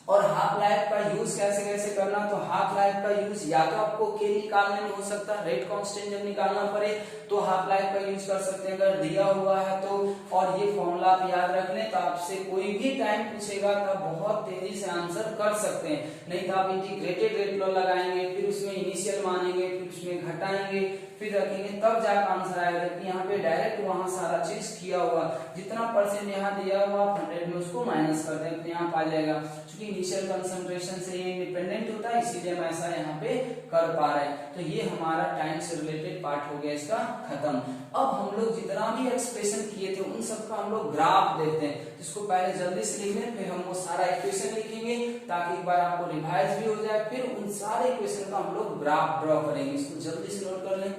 और हाफ लाइफ का यूज कैसे कैसे करना, तो हाफ लाइफ का यूज या तो आपको के निकालने में हो सकता है, रेट कांस्टेंट जब निकालना पड़े तो हाफ लाइफ का यूज कर सकते हैं अगर दिया हुआ है तो। और ये फॉर्मूला आप याद रख लें तो आपसे कोई भी टाइम पूछेगा तो बहुत तेजी से आंसर कर सकते हैं। नहीं तो आप इंटीग्रेटेड रेट लॉ लगाएंगे, फिर उसमें इनिशियल मानेंगे, फिर उसमें घटाएंगे, फिर रखेंगे, तब जाकर आंसर आएगा। जबकि यहाँ पे डायरेक्ट वहां सारा चीज किया हुआ, जितना परसेंट यहाँ दिया हुआ 100 में उसको माइनस कर दें, यहाँ आ जाएगा। क्योंकि इनिशियल कंसंट्रेशन से ये इंडिपेंडेंट होता है इसीलिए हम ऐसा यहाँ पे कर पा रहे हैं। तो ये हमारा टाइम से रिलेटेड पार्ट हो गया इसका खत्म। अब हम लोग जितना भी एक्सप्रेशन किए थे उन सबका हम लोग ग्राफ देते हैं, जिसको पहले जल्दी से लिख लें, फिर हम वो सारा इक्वेशन लिखेंगे ताकि एक बार आपको रिवाइज भी हो जाए। फिर उन सारे इक्वेशन का हम लोग ग्राफ ड्रॉ करेंगे, इसको जल्दी से नोट कर लें।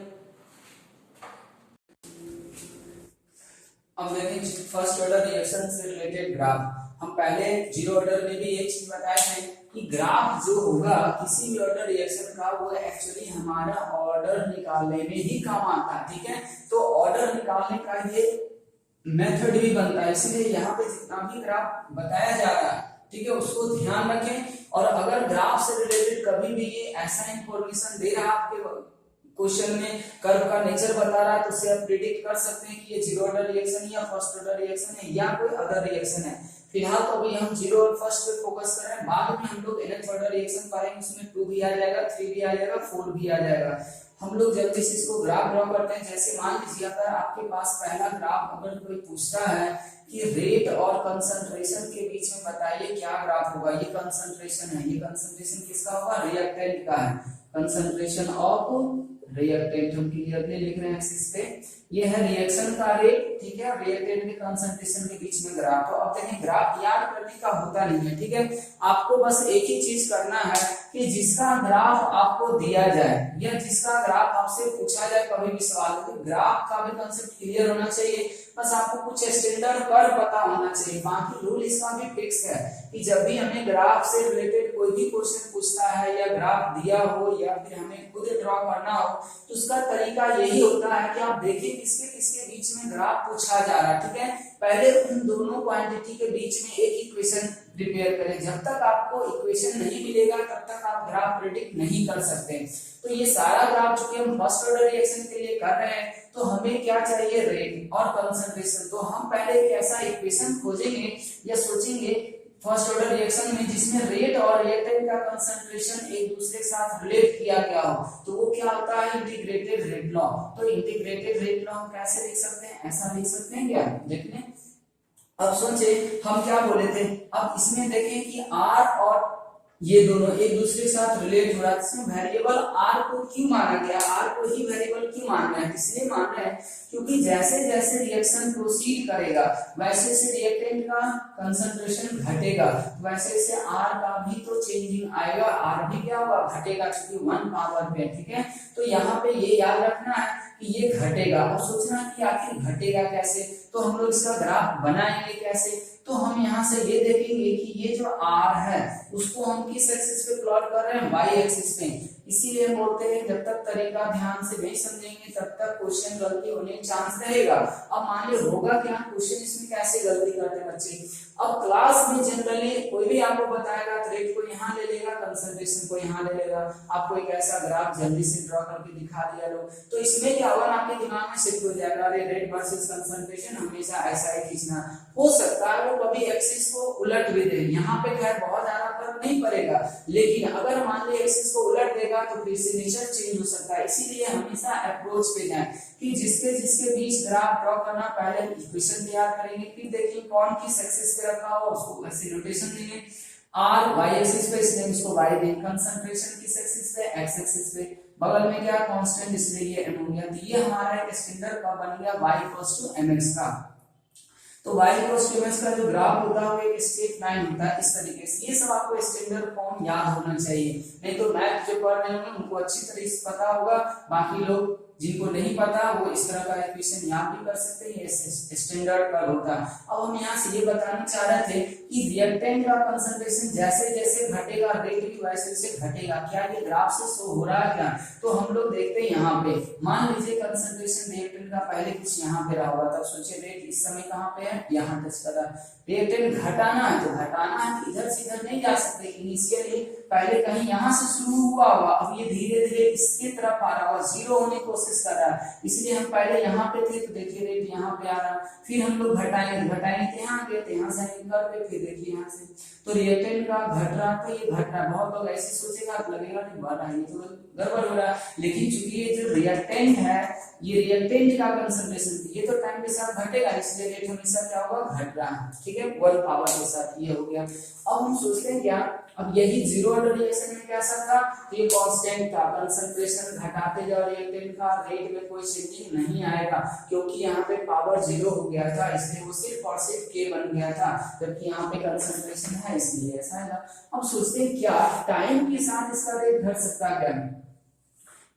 अब देखें फर्स्ट ऑर्डर रिएक्शन से रिलेटेड ग्राफ। हम पहले जीरो ऑर्डर में भी एक चीज बताए थे कि ग्राफ जो होगा किसी भी ऑर्डर रिएक्शन का वो एक्चुअली हमारा ऑर्डर निकालने में ही काम आता है। ठीक है, तो ऑर्डर निकालने का ये मेथड भी बनता है, इसलिए यहाँ पे जितना भी ग्राफ बताया जा रहा है, ठीक है, उसको ध्यान रखें। और अगर ग्राफ से रिलेटेड कभी भी ये ऐसा इंफॉर्मेशन दे रहा है आपके क्वेश्चन में कर्व का नेचर बता रहा है, तो उसे आप प्रिडिक्ट कर सकते हैं कि ये जीरो ऑर्डर रिएक्शन या फर्स्ट ऑर्डर रिएक्शन है या कोई अदर रिएक्शन है। फिलहाल तो अभी हम जीरो और फर्स्ट पे फोकस कर रहे हैं, बाद में हम लोग nth ऑर्डर रिएक्शन पढ़ेंगे, उसमें 2 भी आ जाएगा, 3 भी आ जाएगा, 4 भी आ जाएगा। हम लोग जल्दी से इसको ग्राफ ड्रॉ करते हैं। जैसे मान लीजिए अगर आपके पास पहला ग्राफ अगर कोई पूछता है कि रेट और कंसंट्रेशन के बीच में बताइए क्या ग्राफ होगा, ये कंसंट्रेशन है, ये कंसंट्रेशन किसका होगा, रिएक्टेंट का है, कंसंट्रेशन ऑफ रिएक्टेंट हम क्लियरली लिख रहे हैं एक्सिस पे, ये है रिएक्शन का रेट, ठीक है, रिएक्टेंट के कंसंट्रेशन के बीच में ग्राफ। तो अब देखें ग्राफ याद करने का होता नहीं है, ठीक है, आपको बस एक ही चीज करना है कि जिसका ग्राफ आपको दिया जाए या जिसका ग्राफ आपसे पूछा जाए कभी भी सवाल, तो ग्राफ का भी कंसेप्ट क्लियर होना चाहिए, बस आपको कुछ स्टैंडर्ड कर्व पता होना चाहिए। बाकी रूल इसका भी फिक्स है कि जब भी हमें ग्राफ से रिलेटेड कोई भी क्वेश्चन पूछता है या ग्राफ दिया हो या फिर हमें खुद ड्रॉ करना हो, तो उसका तरीका यही होता है कि आप देखिए किसके किसके बीच में ग्राफ पूछा जा रहा है, ठीक है, पहले उन दोनों क्वांटिटी के बीच में एक इक्वेशन प्रिपेयर करें। जब तक आपको इक्वेशन नहीं मिलेगा तब तक आप ग्राफ प्रेडिक्ट नहीं कर सकते। तो ये सारा ग्राफ जो कि हम फर्स्ट ऑर्डर रिएक्शन के लिए कर रहे हैं, तो हमें क्या चाहिए, रेट और कंसंट्रेशन। तो हम पहले एक ऐसा इक्वेशन खोजेंगे या सोचेंगे फर्स्ट ऑर्डर रिएक्शन में जिसमें रेट और रिएक्टेंट का कंसंट्रेशन एक दूसरे के साथ रिलेट किया गया हो, तो वो क्या होता है, इंटीग्रेटेड रेट लॉ। तो इंटीग्रेटेड रेट लॉ हम कैसे लिख सकते हैं, ऐसा लिख सकते हैं क्या, देखने। अब सोचिए हम क्या बोले थे, अब इसमें देखें कि R और ये दोनों एक दूसरे के साथ रिलेट हो रहा है, इसमें वेरिएबल R को क्यों माना गया, R को ही वेरिएबल क्यों मानना है, इसलिए मान रहे हैं क्योंकि जैसे जैसे रिएक्शन प्रोसीड करेगा वैसे से रिएक्टेंट का कंसंट्रेशन घटेगा, वैसे से R का भी तो चेंजिंग आएगा, R भी क्या होगा, घटेगा, क्योंकि 1 पावर पे, ठीक है। तो यहाँ पे ये याद रखना है कि ये घटेगा, और सोचना कि आखिर घटेगा कैसे, तो हम लोग इसका ग्राफ बनाएंगे कैसे। तो हम यहाँ से ये देखेंगे कि ये जो R है उसको हम किस एक्सिस पे प्लॉट कर रहे हैं, y एक्सिस पे। इसीलिए हम बोलते हैं जब तक तरीका ध्यान से नहीं समझेंगे तब तक क्वेश्चन गलती होने का चांस रहेगा। अब मान लीजिए होगा क्या, क्वेश्चन इसमें कैसे गलती करते हैं बच्चे। अब क्लास में जनरली कोई भी आपको बताएगा तो रेट को यहाँ ले लेगा, कंसंट्रेशन को यहाँ ले लेगा, आपको एक ऐसा ग्राफ जल्दी से ड्रॉ करके दिखा दिया लोग, तो इसमें क्या होगा, आपके दिमाग में शिफ्ट हो जाएगा, अरे रेट वर्सेस कंसंट्रेशन हमेशा ऐसा ही खींचना। हो सकता है वो कभी एक्सिस को उलट भी दे, यहाँ पे खैर बहुत ज्यादा फर्क नहीं पड़ेगा, लेकिन अगर मान ली एक्सिस को उलट देगा तो फिर से नेचर चेंज हो सकता है। इसीलिए हमेशा अप्रोच पे जाए कि जिसके जिसके बीच ग्राफ ड्रॉ करना, पहले इक्वेशन तैयार करेंगे, फिर देखिए कौन किस एक्सिस पे रखा हो उसको ऐसे नोटेशन देंगे, R y एक्सिस पे इसलिए इसको y देंगे, कंसंट्रेशन किस एक्सिस पे, x एक्सिस पे, बगल में क्या कांस्टेंट इसलिए ये अमोनिया। तो ये हमारा एक स्टैंडर्ड का बन गया y mx का। तो y mx का जो ग्राफ होता है वो एक स्ट्रेट लाइन होता है इस तरीके से। ये सब आपको स्टैंडर्ड फॉर्म याद होना चाहिए, नहीं तो मैथ जो पढ़ रहे होंगे उनको अच्छी तरह से पता होगा, बाकी लोग जिनको नहीं पता वो इस तरह का इक्वेशन याद भी कर सकते हैं, ये स्टैंडर्ड का होता है। अब हम यहाँ से ये बताना चाह रहे थे कि रिएक्टेंट का कंसंट्रेशन जैसे जैसे घटेगा रेट भी वैसे वैसे घटेगा, क्या ये ग्राफ से शो हो रहा है क्या। तो हम लोग देखते हैं यहाँ पे, मान लीजिए कंसंट्रेशन रिएक्टेंट का पहले कुछ यहाँ पे रहा होगा, तब सोचिए रेट इस समय कहाँ पे है, यहाँ टच कर रहा है, रिएक्टेंट घटाना है तो घटाना है, इधर से इधर नहीं जा सकते, इनिशियली पहले कहीं यहाँ से शुरू हुआ होगा, अब ये धीरे धीरे इसके तरफ आ रहा होगा, जीरो होने की कोशिश कर रहा है, इसलिए हम पहले यहाँ पे थे तो देखिए रेट यहाँ पे आ रहा, फिर हम लोग घटाएंगे तो यहाँ गए, तो यहाँ से निकल के फिर देखिए यहाँ से, तो रिएक्टेंट का घट रहा, तो ये घट रहा। बहुत लोग ऐसे सोचेगा लगेगा नहीं बढ़ रहा है, ये तो गड़बड़ हो रहा है, लेकिन चूंकि ये जो रिएक्टेंट है ये रिएक्टेंट का कंसंट्रेशन ये तो टाइम के साथ घटेगा, इसलिए रेट हमेशा क्या होगा, घट रहा है, ठीक है, 1 पावर के साथ। ये हो गया। अब हम सोचते हैं क्या, अब यही जीरो ऑर्डर रिएक्शन में कैसा था, तो ये कांस्टेंट था, कंसंट्रेशन घटाते जाओ रिएक्टेंट का, रेट में कोई चेंजिंग नहीं आएगा क्योंकि यहाँ पे पावर जीरो हो गया था, इसलिए वो सिर्फ और सिर्फ के बन गया था, जबकि यहाँ पे कंसंट्रेशन है इसलिए ऐसा है। अब सोचते हैं क्या टाइम के साथ इसका रेट घट सकता है,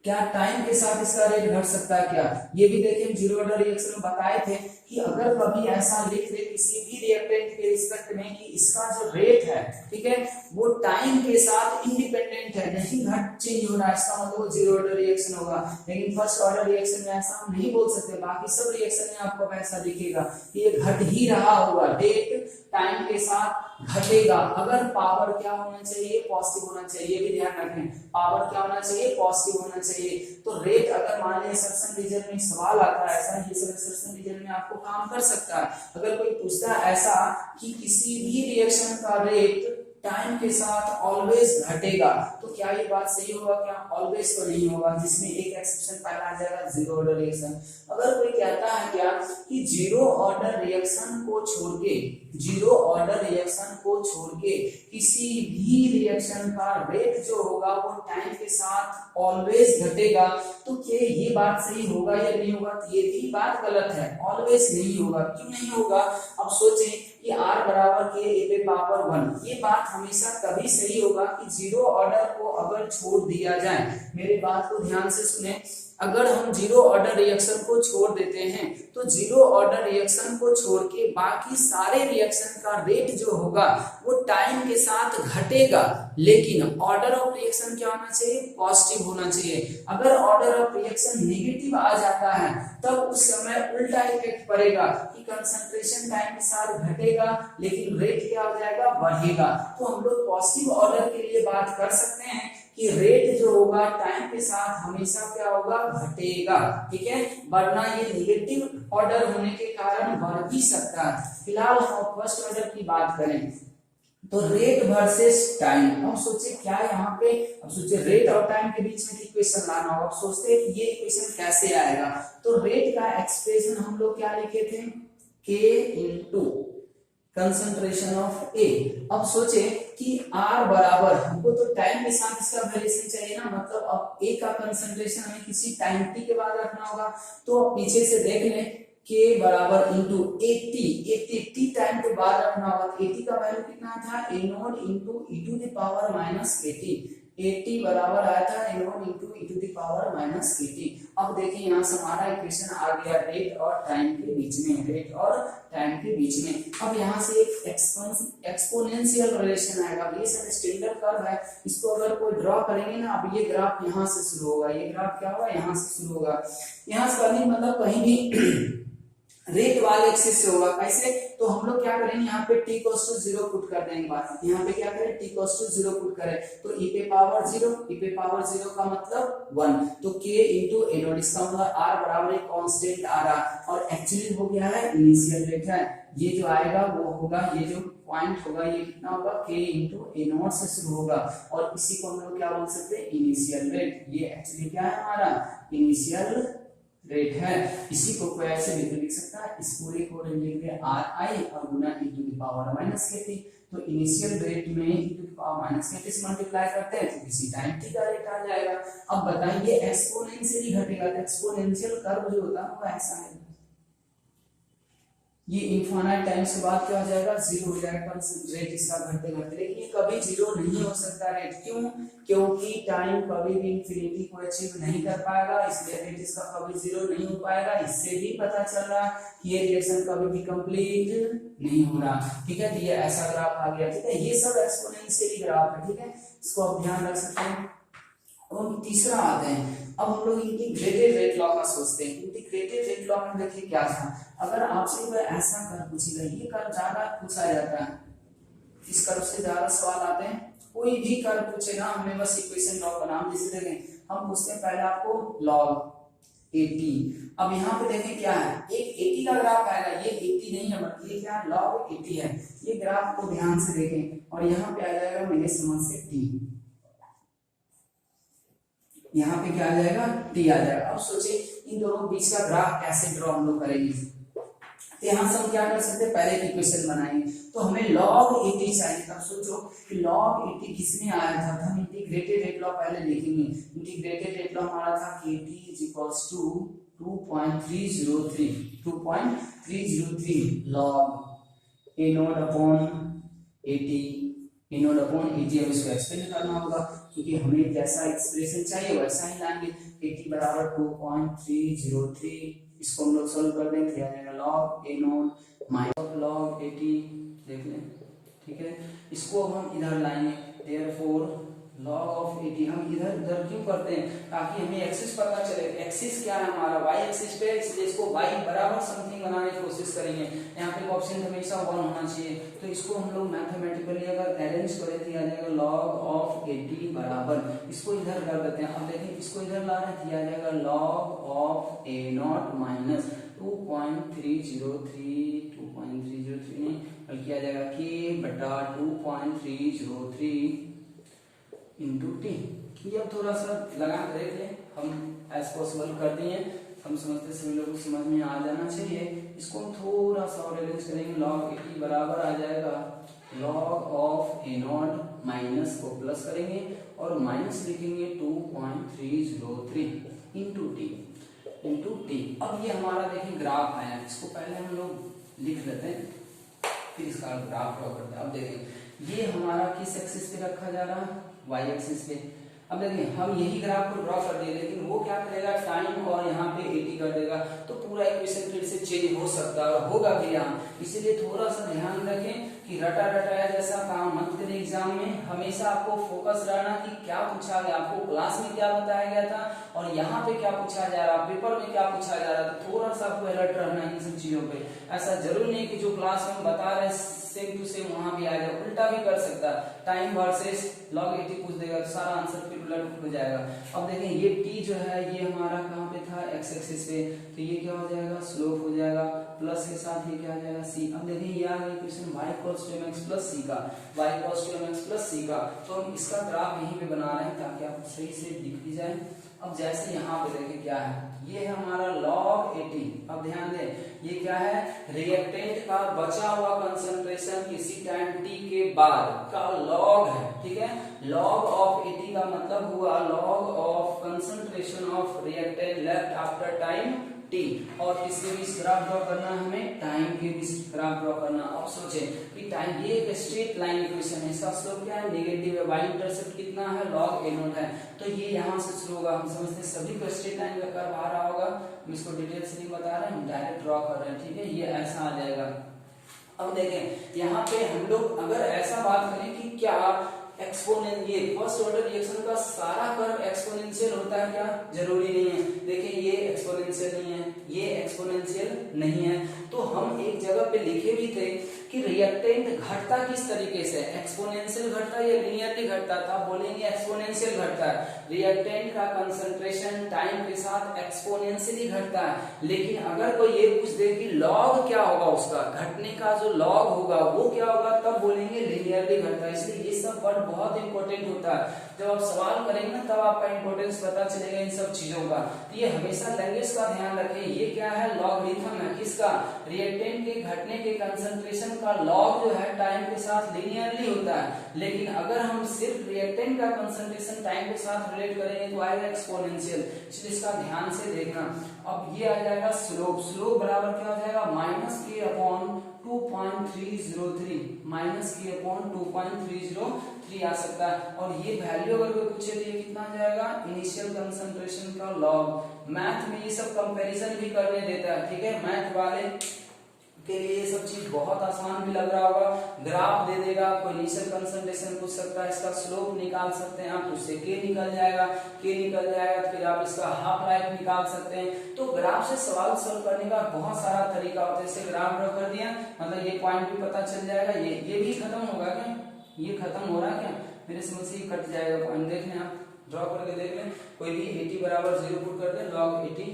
क्या टाइम के साथ इसका रेट घट सकता है क्या। ये भी देखिए जीरो ऑर्डर रिएक्शन में बताए थे कि अगर कभी ऐसा लिख दे किसी भी रिएक्टेंट के रिस्पेक्ट में कि इसका जो रेट है, ठीक है, वो टाइम के साथ इंडिपेंडेंट है, नहीं घट चेंज हो रहा है, इसका मतलब जीरो ऑर्डर रिएक्शन होगा। लेकिन फर्स्ट ऑर्डर रिएक्शन में ऐसा हम नहीं बोल सकते, बाकी सब रिएक्शन में आपको ऐसा दिखेगा कि ये घट ही रहा होगा, रेट टाइम के साथ घटेगा। अगर पावर क्या होना चाहिए, पॉजिटिव होना चाहिए, भी ध्यान रखें, पावर क्या होना चाहिए, पॉजिटिव होना चाहिए। तो रेट अगर मान लें एक्सरसन रीजन में सवाल आता है ऐसा, ये सब एक्सरसन रीजन में आपको काम कर सकता है। अगर कोई पूछता है ऐसा कि किसी भी रिएक्शन का रेट टाइम के साथ ऑलवेज घटेगा, तो क्या ये बात सही होगा? क्या ऑलवेज तो नहीं होगा, जिसमें एक एक्सेप्शन पहला आ जाएगा, जीरो ऑर्डर रिएक्शन। अगर कोई कहता है क्या कि जीरो ऑर्डर रिएक्शन को छोड़ के, जीरो ऑर्डर रिएक्शन को छोड़ के किसी भी रिएक्शन का रेट जो होगा वो टाइम के साथ ऑलवेज घटेगा, तो क्या ये बात सही होगा या नहीं होगा? तो ये भी बात गलत है, ऑलवेज नहीं होगा। क्यों नहीं होगा? अब सोचें कि r बराबर के a पे पावर 1, ये बात हमेशा तभी सही होगा कि जीरो ऑर्डर को अगर छोड़ दिया जाए। मेरी बात को ध्यान से सुने, अगर हम जीरो ऑर्डर रिएक्शन को छोड़ देते हैं तो जीरो ऑर्डर रिएक्शन को छोड़ के बाकी सारे रिएक्शन का रेट जो होगा वो टाइम के साथ घटेगा, लेकिन ऑर्डर ऑफ रिएक्शन क्या होना चाहिए? पॉजिटिव होना चाहिए। अगर ऑर्डर ऑफ रिएक्शन नेगेटिव आ जाता है तब उस समय उल्टा इफेक्ट पड़ेगा कि कंसंट्रेशन टाइम के साथ घटेगा लेकिन रेट क्या हो जाएगा? बढ़ेगा। तो हम लोग पॉजिटिव ऑर्डर के लिए बात कर सकते हैं कि रेट जो होगा टाइम के साथ हमेशा क्या होगा? घटेगा। ठीक है, वरना ये नेगेटिव ऑर्डर होने के कारण बढ़ भी सकता है। फिलहाल हम फर्स्ट ऑर्डर की बात करें तो रेट वर्सेस टाइम। अब सोचिए क्या यहाँ पे, अब सोचिए रेट और टाइम के बीच में इक्वेशन लाना होगा। अब सोचते हैं कि ये इक्वेशन कैसे आएगा। तो रेट का एक्सप्रेशन हम लोग क्या लिखे थे? K into concentration of A। अब सोचे कि R बराबर, हमको तो टाइम के साथ इसका वेरिएशन चाहिए ना, मतलब अब A का कंसंट्रेशन हमें किसी टाइम t के बाद रखना होगा। तो अब पीछे से देख लें, K बराबर इंटू 80 टाइम के बाद रखना होगा। 80 का वैल्यू कितना था? a naught into e to the power minus 80 बराबर आया था a naught into e to the power minus 80। अब देखिए यहाँ से हमारा इक्वेशन आ गया रेट और टाइम के बीच में, रेट और टाइम के बीच में। अब यहाँ से एक एक्सपोनेंशियल रिलेशन आएगा। अब ये सब स्टैंडर्ड कर्व है, इसको अगर कोई ड्रॉ करेंगे ना, अब ये ग्राफ यहाँ से शुरू होगा, ये ग्राफ क्या होगा? यहाँ से शुरू होगा। यहाँ से कहीं मतलब कहीं भी रेट वाले एक्सिस से होगा। कैसे? तो हम लोग क्या करेंगे, यहाँ पे t इक्वल्स टू 0 पुट कर देंगे। बात यहाँ पे क्या करें? t इक्वल्स टू 0 पुट करें तो e पे पावर 0, e पे पावर 0 का मतलब 1, तो k इनटू a नॉट, इसका मतलब r बराबर एक कांस्टेंट आ रहा और एक्चुअली हो गया है इनिशियल रेट है। ये जो आएगा वो होगा, ये जो पॉइंट होगा ये कितना होगा? k इनटू a नॉट से शुरू होगा और इसी को हम लोग क्या बोल सकते हैं? Initial rate. ये एक्चुअली क्या है? हमारा इनिशियल रेट है। इसी को कोई ऐसे भी लिख सकता है, इस पूरे को लिख दे ri और गुना e to the power minus kt। तो इनिशियल रेट में e to the power minus kt से मल्टीप्लाई करते हैं तो किसी टाइम t का रेट आ जाएगा। अब बताइए एक्सपोनेंशियली घटेगा तो एक्सपोनेंशियल कर्व जो होता है वो ऐसा है, ये इनफाइनाइट टाइम के बाद क्या हो जाएगा? 0 हो जाएगा रेट इसका घटते घटते। लेकिन ये कभी 0 नहीं हो सकता रेट। क्यों? क्योंकि टाइम कभी भी इंफिनिटी को अचीव नहीं कर पाएगा, इसलिए रेट इसका कभी 0 नहीं हो पाएगा। इससे भी पता चल रहा कि ये रिएक्शन कभी भी कंप्लीट नहीं हो रहा। ठीक है, ये ऐसा ग्राफ आ गया। ठीक है, ये सब एक्सपोनेंशियली ग्राफ है। ठीक है, इसको आप ध्यान रख सकते हैं। और तीसरा आते हैं, अब हम लोग इंटीग्रेटेड रेट लॉ का सोचते हैं। इंटीग्रेटेड रेट लॉ में देखिए क्या था, अगर आपसे कोई ऐसा कर्व पूछेगा, ये कर्व ज्यादा पूछा जाता है, इस कर्व से ज्यादा सवाल आते हैं। कोई भी कर्व पूछेगा हमें बस इक्वेशन लॉ का नाम, जैसे देखें हम पूछते हैं पहले आपको लॉग 80। अब यहाँ पे देखें क्या है, एक 80 का ग्राफ आएगा, ये 80 नहीं है बल्कि ये क्या लॉग 80 है। ये ग्राफ को ध्यान से देखें और यहाँ पे आ जाएगा मेरे समझ से t, यहाँ पे क्या आ जाएगा? t आ जाएगा। अब सोचिए इन दोनों बीच का ग्राफ कैसे ड्रॉ हम लोग करेंगे। तो यहाँ से हम क्या कर सकते हैं, पहले एक इक्वेशन बनाएंगे। तो हमें log 80 चाहिए। तब सोचो कि log 80 किसमें आया था, तो हम इंटीग्रेटेड रेट लॉ पहले लिखेंगे। इंटीग्रेटेड रेट लॉ हमारा था kt equals to 2.303 log a naught upon 80, a naught upon 80। अब इसको एक्सप्लेन करना होगा क्योंकि हमें जैसा एक्सप्रेशन चाहिए वैसा ही लाएंगे। 80 बराबर 2.303, इसको हम लोग सॉल्व कर देंगे, आ जाएगा log a not minus log 80, देख लें। ठीक है, इसको हम इधर लाएंगे, देयरफॉर log ऑफ 80 हम इधर उधर क्यों करते हैं, ताकि हमें एक्सिस पता चले। एक्सिस क्या है हमारा, y एक्सिस पे, इसलिए इसको y बराबर समथिंग बनाने की कोशिश करेंगे। यहाँ पे ऑप्शन हमेशा 1 होना चाहिए, तो इसको हम लोग मैथमेटिकली अगर अरेंज करें तो आ जाएगा log ऑफ 80 बराबर, इसको इधर कर देते हैं। अब देखिए इसको इधर ला रहे हैं, आ जाएगा log ऑफ a0 माइनस 2.303 नहीं बल्कि आ जाएगा k बटा 2.303 इंटू टी। ये अब थोड़ा सा लगा कर देख लें, हम एज पॉसिबल कर दिए, हम समझते सभी लोगों को समझ में आ जाना चाहिए। इसको हम थोड़ा सा और अरेंज करेंगे, log 80 बराबर आ जाएगा log ऑफ a0 माइनस को प्लस करेंगे और माइनस लिखेंगे 2.303 इंटू टी। अब ये हमारा देखिए ग्राफ आया, इसको पहले हम लोग लिख लेते हैं, फिर इसका ग्राफ ड्रॉ करते हैं। अब देखें ये हमारा किस एक्सिस पे रखा जा रहा है, y एक्सिस पे। अब देखिए हम यही ग्राफ को ड्रॉ कर दिए, लेकिन वो क्या करेगा, टाइम और यहाँ पे 80 कर देगा, तो पूरा इक्वेशन फिर से चेंज हो सकता है, होगा भी यहाँ। इसीलिए थोड़ा सा ध्यान रखें कि रटा रटाया जैसा काम मत करें। एग्जाम में हमेशा आपको फोकस रहना कि क्या पूछा गया, आपको क्लास में क्या बताया गया था और यहाँ पे क्या पूछा जा रहा, पेपर में क्या पूछा जा रहा, तो थोड़ा सा आपको अलर्ट रहना इन सब चीजों पे। ऐसा जरूर नहीं कि जो क्लास में बता रहे सेम टू सेम वहां भी आ जाए, उल्टा भी कर सकता है। टाइम वर्सेस log 80 पूछ देगा तो सारा आंसर फिर उलट हो जाएगा। अब देखें ये t जो है ये हमारा कहाँ पे था, x एक्सिस पे, तो ये क्या हो जाएगा, स्लोप हो जाएगा, प्लस के साथ ये क्या आ जाएगा c। अब देखें ये आ गया question y equals to mx plus c का, y equals to mx plus c का, तो हम इसका ग्राफ यहीं पे बना रहे हैं ताकि आपको सही से दिख भी जाए। अब जैसे यहाँ पे देखें क्या है, ये है हमारा log 80। अब ध्यान दें ये क्या है, रिएक्टेंट का बचा हुआ कंसंट्रेशन किसी टाइम t के बाद का log है, ठीक है। log ऑफ 80 का मतलब हुआ log of concentration of reactant left after time t, और किसके बीच ग्राफ ड्रॉ करना है, हमें टाइम के बीच ग्राफ ड्रॉ करना। अब सोचें कि टाइम, ये एक स्ट्रेट लाइन इक्वेशन है, इसका स्लोप क्या है, नेगेटिव है, y इंटरसेप्ट कितना है, log a0 है, तो ये यहाँ से शुरू होगा। हम समझते हैं सभी को स्ट्रेट लाइन का कर्व आ रहा होगा, हम इसको डिटेल से नहीं बता रहे हैं, हम डायरेक्ट ड्रॉ कर रहे हैं, ठीक है। ये ऐसा आ जाएगा। अब देखें यहाँ पे हम लोग अगर ऐसा बात करें कि क्या एक्सपोनेंट, ये फर्स्ट ऑर्डर रिएक्शन का सारा कर्व एक्सपोनेंशियल होता है क्या, जरूरी नहीं है। देखिए ये एक्सपोनेंशियल नहीं है, ये एक्सपोनेंशियल नहीं है, तो हम एक जगह पे लिखे भी थे कि रिएक्टेंट घटता किस तरीके से, एक्सपोनेंशियल घटता या लिनियरली घटता था, बोलेंगे एक्सपोनेंशियल घटता है। रिएक्टेंट का कंसंट्रेशन टाइम के साथ एक्सपोनेंशियली घटता है, लेकिन अगर कोई ये पूछ दे कि लॉग क्या होगा, उसका घटने का जो लॉग होगा वो क्या होगा, तब बोलेंगे लिनियरली घटता है। इसलिए ये सब वर्ड बहुत इंपॉर्टेंट होता है, जब आप सवाल करेंगे ना तब आपका इंपॉर्टेंस पता चलेगा इन सब चीजों का। तो ये हमेशा लैंग्वेज का ध्यान रखें, ये क्या है, लॉगरिथम है किसका, रिएक्टेंट के घटने के कंसंट्रेशन का लॉग जो है टाइम के साथ लिनियरली होता है, लेकिन अगर हम सिर्फ रिएक्टेंट का कंसंट्रेशन टाइम के साथ रिलेट करेंगे तो आएगा एक्सपोनेंशियल, इसलिए इसका ध्यान से देखना। अब ये आ जाएगा स्लोप, स्लोप बराबर क्या हो जाएगा, माइनस के अपॉन 2.303, माइनस के अपॉन 2.303 आ सकता है। और ये वैल्यू अगर कोई पूछे तो ये कितना आ जाएगा, इनिशियल कंसंट्रेशन का लॉग। मैथ में ये सब कंपैरिजन भी करने देता है, ठीक है। मैथ वाले के लिए ये सब चीज बहुत आसान भी लग रहा होगा, ग्राफ दे देगा, कोई इनिशियल कंसंट्रेशन पूछ सकता है, इसका स्लोप निकाल सकते हैं आप, तो उससे के निकल जाएगा, फिर आप इसका हाफ लाइफ निकाल सकते हैं। तो ग्राफ से सवाल सॉल्व करने का बहुत सारा तरीका होता है। जैसे ग्राफ ड्रॉ कर दिया, मतलब ये पॉइंट भी पता चल जाएगा, ये भी खत्म होगा क्या, ये खत्म हो रहा है क्या, मेरे समझ से कट जाएगा पॉइंट। देख लें आप, ड्रॉ करके देख लें, कोई भी 80 बराबर 0 पुट कर दें, log 80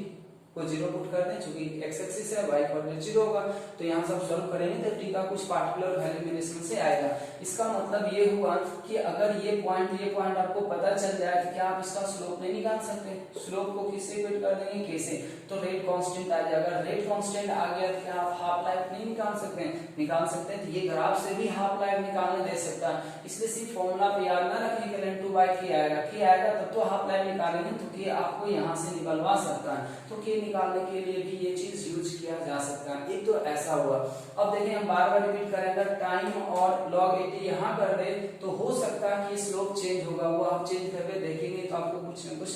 को 0 पुट कर दें, चूंकि x एक्सिस है, y इक्वल 0 होगा, तो यहाँ सब सॉल्व करेंगे तो t का कुछ पार्टिकुलर वैल्यू मेरे समझ से आएगा। इसका मतलब ये हुआ कि अगर ये पॉइंट आपको पता चल जाए तो क्या आप इसका स्लोप नहीं निकाल सकते, स्लोप को किससे इक्वेट कर देंगे, k से, तो रेट कांस्टेंट आ जाएगा। अगर रेट कांस्टेंट आ गया तो क्या आप हाफ लाइफ नहीं निकाल सकते हैं, तो ये ग्राफ से भी हाफ लाइफ निकालने दे सकता है। इसलिए सिर्फ फॉर्मूला पे याद ना रखिए कि ln 2/k आएगा तब तो हाफ लाइफ निकालेंगे, तो k आपको यहाँ से निकलवा सकता है, तो k निकालने के लिए भी ये चीज यूज किया जा सकता है। एक तो ऐसा हुआ। अब देखिए हम बार बार रिपीट करेंगे, टाइम और log 80 यहाँ कर दे तो हो सकता है कि स्लोप चेंज होगा, वो आप चेंज करके देखेंगे तो आपको कुछ न कुछ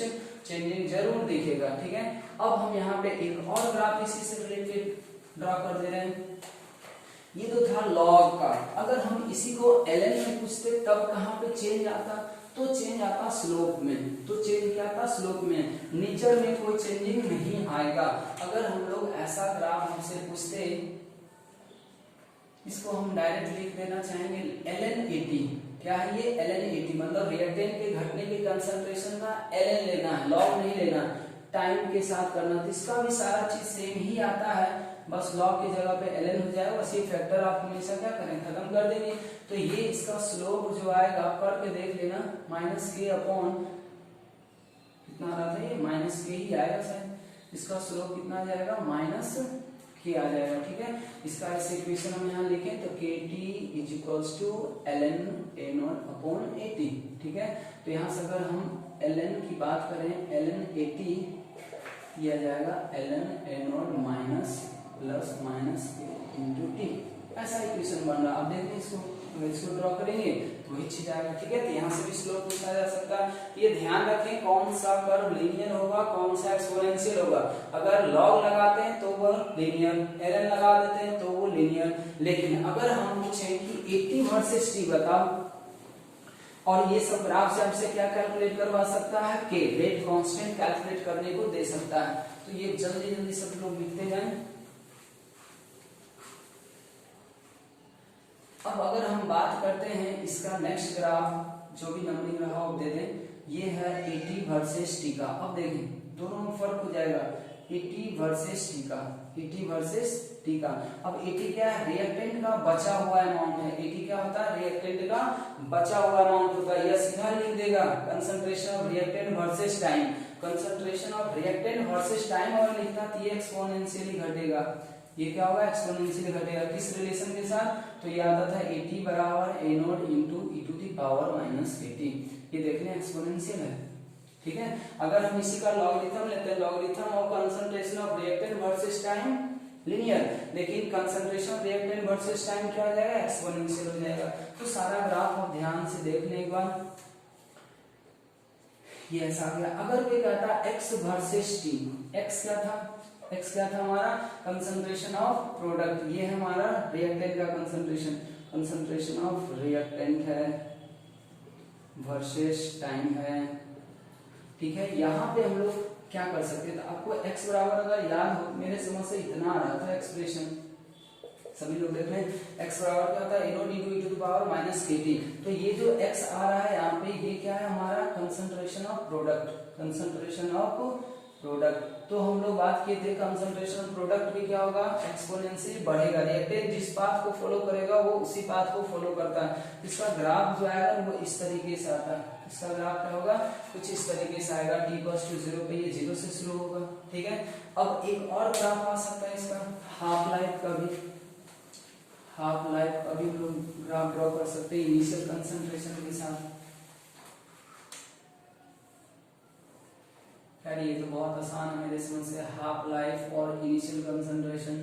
चेंजिंग जरूर दिखेगा, ठीक है। अब हम यहाँ पे एक और ग्राफ इसी से रिलेटेड ड्रॉ कर दे रहे हैं। ये तो था log का, अगर हम इसी को ln में पूछते तब कहाँ पे चेंज आता, तो चेंज आता स्लोप में, तो चेंज क्या आता स्लोप में, नेचर में कोई चेंजिंग नहीं आएगा। अगर हम लोग ऐसा ग्राफ हमसे पूछते, इसको हम डायरेक्ट लिख देना चाहेंगे ln80। क्या है ये ln80, मतलब रिएक्टेंट के घटने के कंसंट्रेशन का ln लेना है, लॉग नहीं लेना, टाइम के साथ करना। तो इसका भी सारा चीज सेम ही आता है, बस लॉग की जगह पे ln हो जाएगा, बस ये फैक्टर आप हमेशा क्या करें खत्म कर देंगे। तो ये इसका स्लोप जो आएगा आप करके देख लेना, -k अपॉन कितना आ रहा था, ये -k ही आएगा शायद। इसका स्लोप कितना आ जाएगा, -k आ जाएगा। ठीक है, इसका ऐसे इक्वेशन हम यहाँ लिखें तो kt = ln a0 अपॉन 80। ठीक है, तो यहाँ से अगर हम ln की बात करें, ln 80 किया जाएगा ln a0 minus plus minus into T, ऐसा इक्वेशन बन रहा है। अब देखते हैं इसको ड्रॉ करेंगे तो वही चीज आएगा। ठीक है, तो यहाँ से भी स्लोप पूछा जा सकता है। ये ध्यान रखें कौन सा कर्व लीनियर होगा, कौन सा एक्सपोनेंशियल होगा। अगर लॉग लगाते हैं तो वह लीनियर, ln लगा देते हैं तो वो लीनियर। लेकिन अगर हम पूछें कि 80 वर्सेस t बताओ, और ये सब ग्राफ से हमसे क्या कैलकुलेट करवा सकता है, के रेट कांस्टेंट कैलकुलेट करने को दे सकता है। तो ये जल्दी जल्दी सब लोग लिखते जाएं। अब अगर हम बात करते हैं इसका नेक्स्ट ग्राफ, जो भी नंबरिंग रहा हो दे दें, ये है 80 वर्सेस t का। अब देखें दोनों में फर्क हो जाएगा, 80 वर्सेस t का, 80 वर्सेस t का। अब 80 क्या है, रिएक्टेंट का बचा हुआ अमाउंट है। 80 क्या होता है, रिएक्टेंट का बचा हुआ अमाउंट होता है। या सीधा लिख देगा concentration of reactant versus time, concentration of reactant versus time, और लिखता तो ये एक्सपोनेंशियली घटेगा। ये क्या होगा, एक्सपोनेंशियली घटेगा। किस रिलेशन के साथ, तो ये आता था 80 बराबर a0 इंटू e⁻⁻80। ये देख लें एक्सपोनेंशियल है। ठीक है, अगर हम इसी का लॉगरिथम लेते हैं, logarithm of concentration of reactant versus time linear, लेकिन concentration of reactant versus time क्या हो जाएगा, एक्सपोनेंशियल हो जाएगा। तो सारा ग्राफ आप ध्यान से देख लें एक बार, ये ऐसा आ गया। अगर कोई कहता x वर्सेस t, x क्या था, x क्या था हमारा कंसंट्रेशन ऑफ प्रोडक्ट, ये है हमारा रिएक्टेंट का कंसंट्रेशन, कंसंट्रेशन ऑफ रिएक्टेंट है वर्सेस टाइम है। ठीक है, यहाँ पे हम लोग क्या कर सकते हैं, तो आपको x बराबर अगर याद हो, मेरे समझ से इतना आ रहा था एक्सप्रेशन, सभी लोग देख रहे हैं x बराबर क्या होता है, a0 e⁻⁻kt। तो ये जो x आ रहा है यहाँ पे, ये क्या है हमारा concentration of product, concentration of product. तो हम लोग बात किए थे कंसंट्रेशन ऑफ प्रोडक्ट भी क्या होगा, एक्सपोनेंशियली बढ़ेगा। रिएक्टेंट जिस पाथ को फॉलो करेगा वो उसी पाथ को फॉलो करता है। इसका ग्राफ जो आएगा वो इस तरीके से आता है, इसका ग्राफ क्या होगा, कुछ इस तरीके से आएगा। t = 0 पे ये 0 से शुरू होगा। ठीक है, अब एक और ग्राफ आ सकता है इसका, हाफ लाइफ का भी, हाफ लाइफ का भी लोग ग्राफ ड्रॉ कर सकते हैं इनिशियल कंसंट्रेशन के साथ। खैर ये तो बहुत आसान है मेरे समझ से, हाफ लाइफ और इनिशियल कंसंट्रेशन,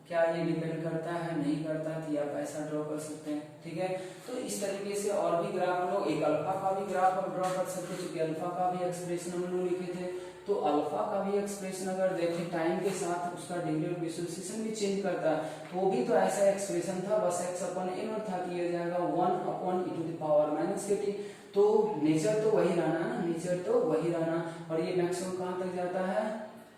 क्या ये डिपेंड करता है, नहीं करता, तो आप ऐसा ड्रॉ कर सकते हैं। ठीक है, तो इस तरीके से और भी ग्राफ हम लोग, एक अल्फा का भी ग्राफ हम ड्रॉ कर सकते हैं, क्योंकि अल्फा का भी एक्सप्रेशन हम लोग लिखे थे। तो अल्फा का भी एक्सप्रेशन अगर देखें टाइम के साथ उसका डिग्री ऑफ डिसोसिएशन भी चेंज करता है, तो वो भी तो ऐसा एक्सप्रेशन था, बस x/a0 था, किया जाएगा 1/e⁻⁻kt। तो नेचर तो वही रहना है ना, नेचर तो वही रहना। और ये मैक्सिमम कहाँ तक जाता है,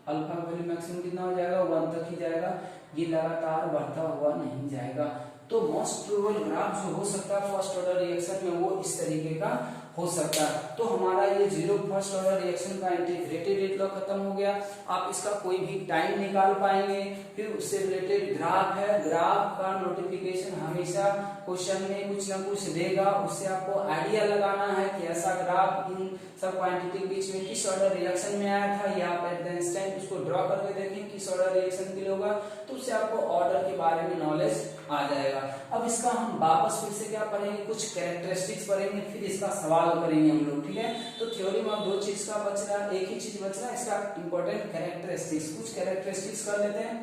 अल्फा का वैल्यू मैक्सिमम कितना हो जाएगा, 1 तक ही जाएगा, ये लगातार बढ़ता हुआ नहीं जाएगा। तो मोस्ट प्रोबेबल ग्राफ जो हो सकता है फर्स्ट ऑर्डर रिएक्शन में वो इस तरीके का हो सकता है। तो हमारा ये 0 फर्स्ट ऑर्डर रिएक्शन का इंटीग्रेटेड रेट लॉ खत्म हो गया। आप इसका कोई भी टाइम निकाल पाएंगे, फिर उससे रिलेटेड ग्राफ है, ग्राफ का नोटिफिकेशन हमेशा क्वेश्चन में कुछ ना कुछ देगा, उससे आपको आइडिया लगाना है कि ऐसा ग्राफ इन सब क्वांटिटी के बीच में किस ऑर्डर रिएक्शन में आया था, या आप एट द इंस्टेंट उसको ड्रॉ करके देखें किस ऑर्डर रिएक्शन के लिए होगा, तो उससे आपको ऑर्डर के बारे में नॉलेज आ जाएगा। अब इसका हम वापस फिर से क्या पढ़ेंगे, कुछ कैरेक्टरिस्टिक्स पढ़ेंगे, फिर इसका सवाल करेंगे हम लोग। ठीक है, तो थ्योरी में 2 चीज का बच रहा है, एक ही चीज बच रहा है, इसका इंपॉर्टेंट कैरेक्टरिस्टिक्स। कुछ कैरेक्टरिस्टिक्स कर लेते हैं,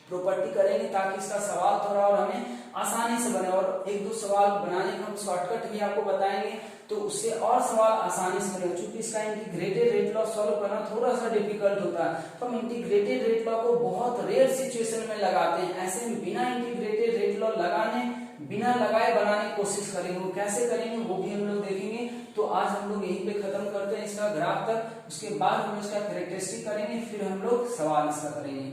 प्रॉपर्टी करेंगे, ताकि इसका सवाल थोड़ा और हमें आसानी से बने, और 1-2 सवाल बनाने का हम शॉर्टकट भी आपको बताएंगे, तो उससे और सवाल आसानी से बनेगा। चूंकि इसका इंटीग्रेटेड रेट लॉ सॉल्व करना थोड़ा सा डिफिकल्ट होता है, तो हम इंटीग्रेटेड रेट लॉ को बहुत रेयर सिचुएशन में लगाते हैं। ऐसे में बिना इंटीग्रेटेड रेट लॉ लगाने बिना लगाए बनाने की कोशिश करेंगे। वो कैसे करेंगे वो भी हम लोग देखेंगे। तो आज हम लोग यहीं पे खत्म करते हैं इसका ग्राफ तक। उसके बाद हम इसका कैरेक्टरिस्टिक करेंगे, फिर हम लोग सवाल इसका करेंगे।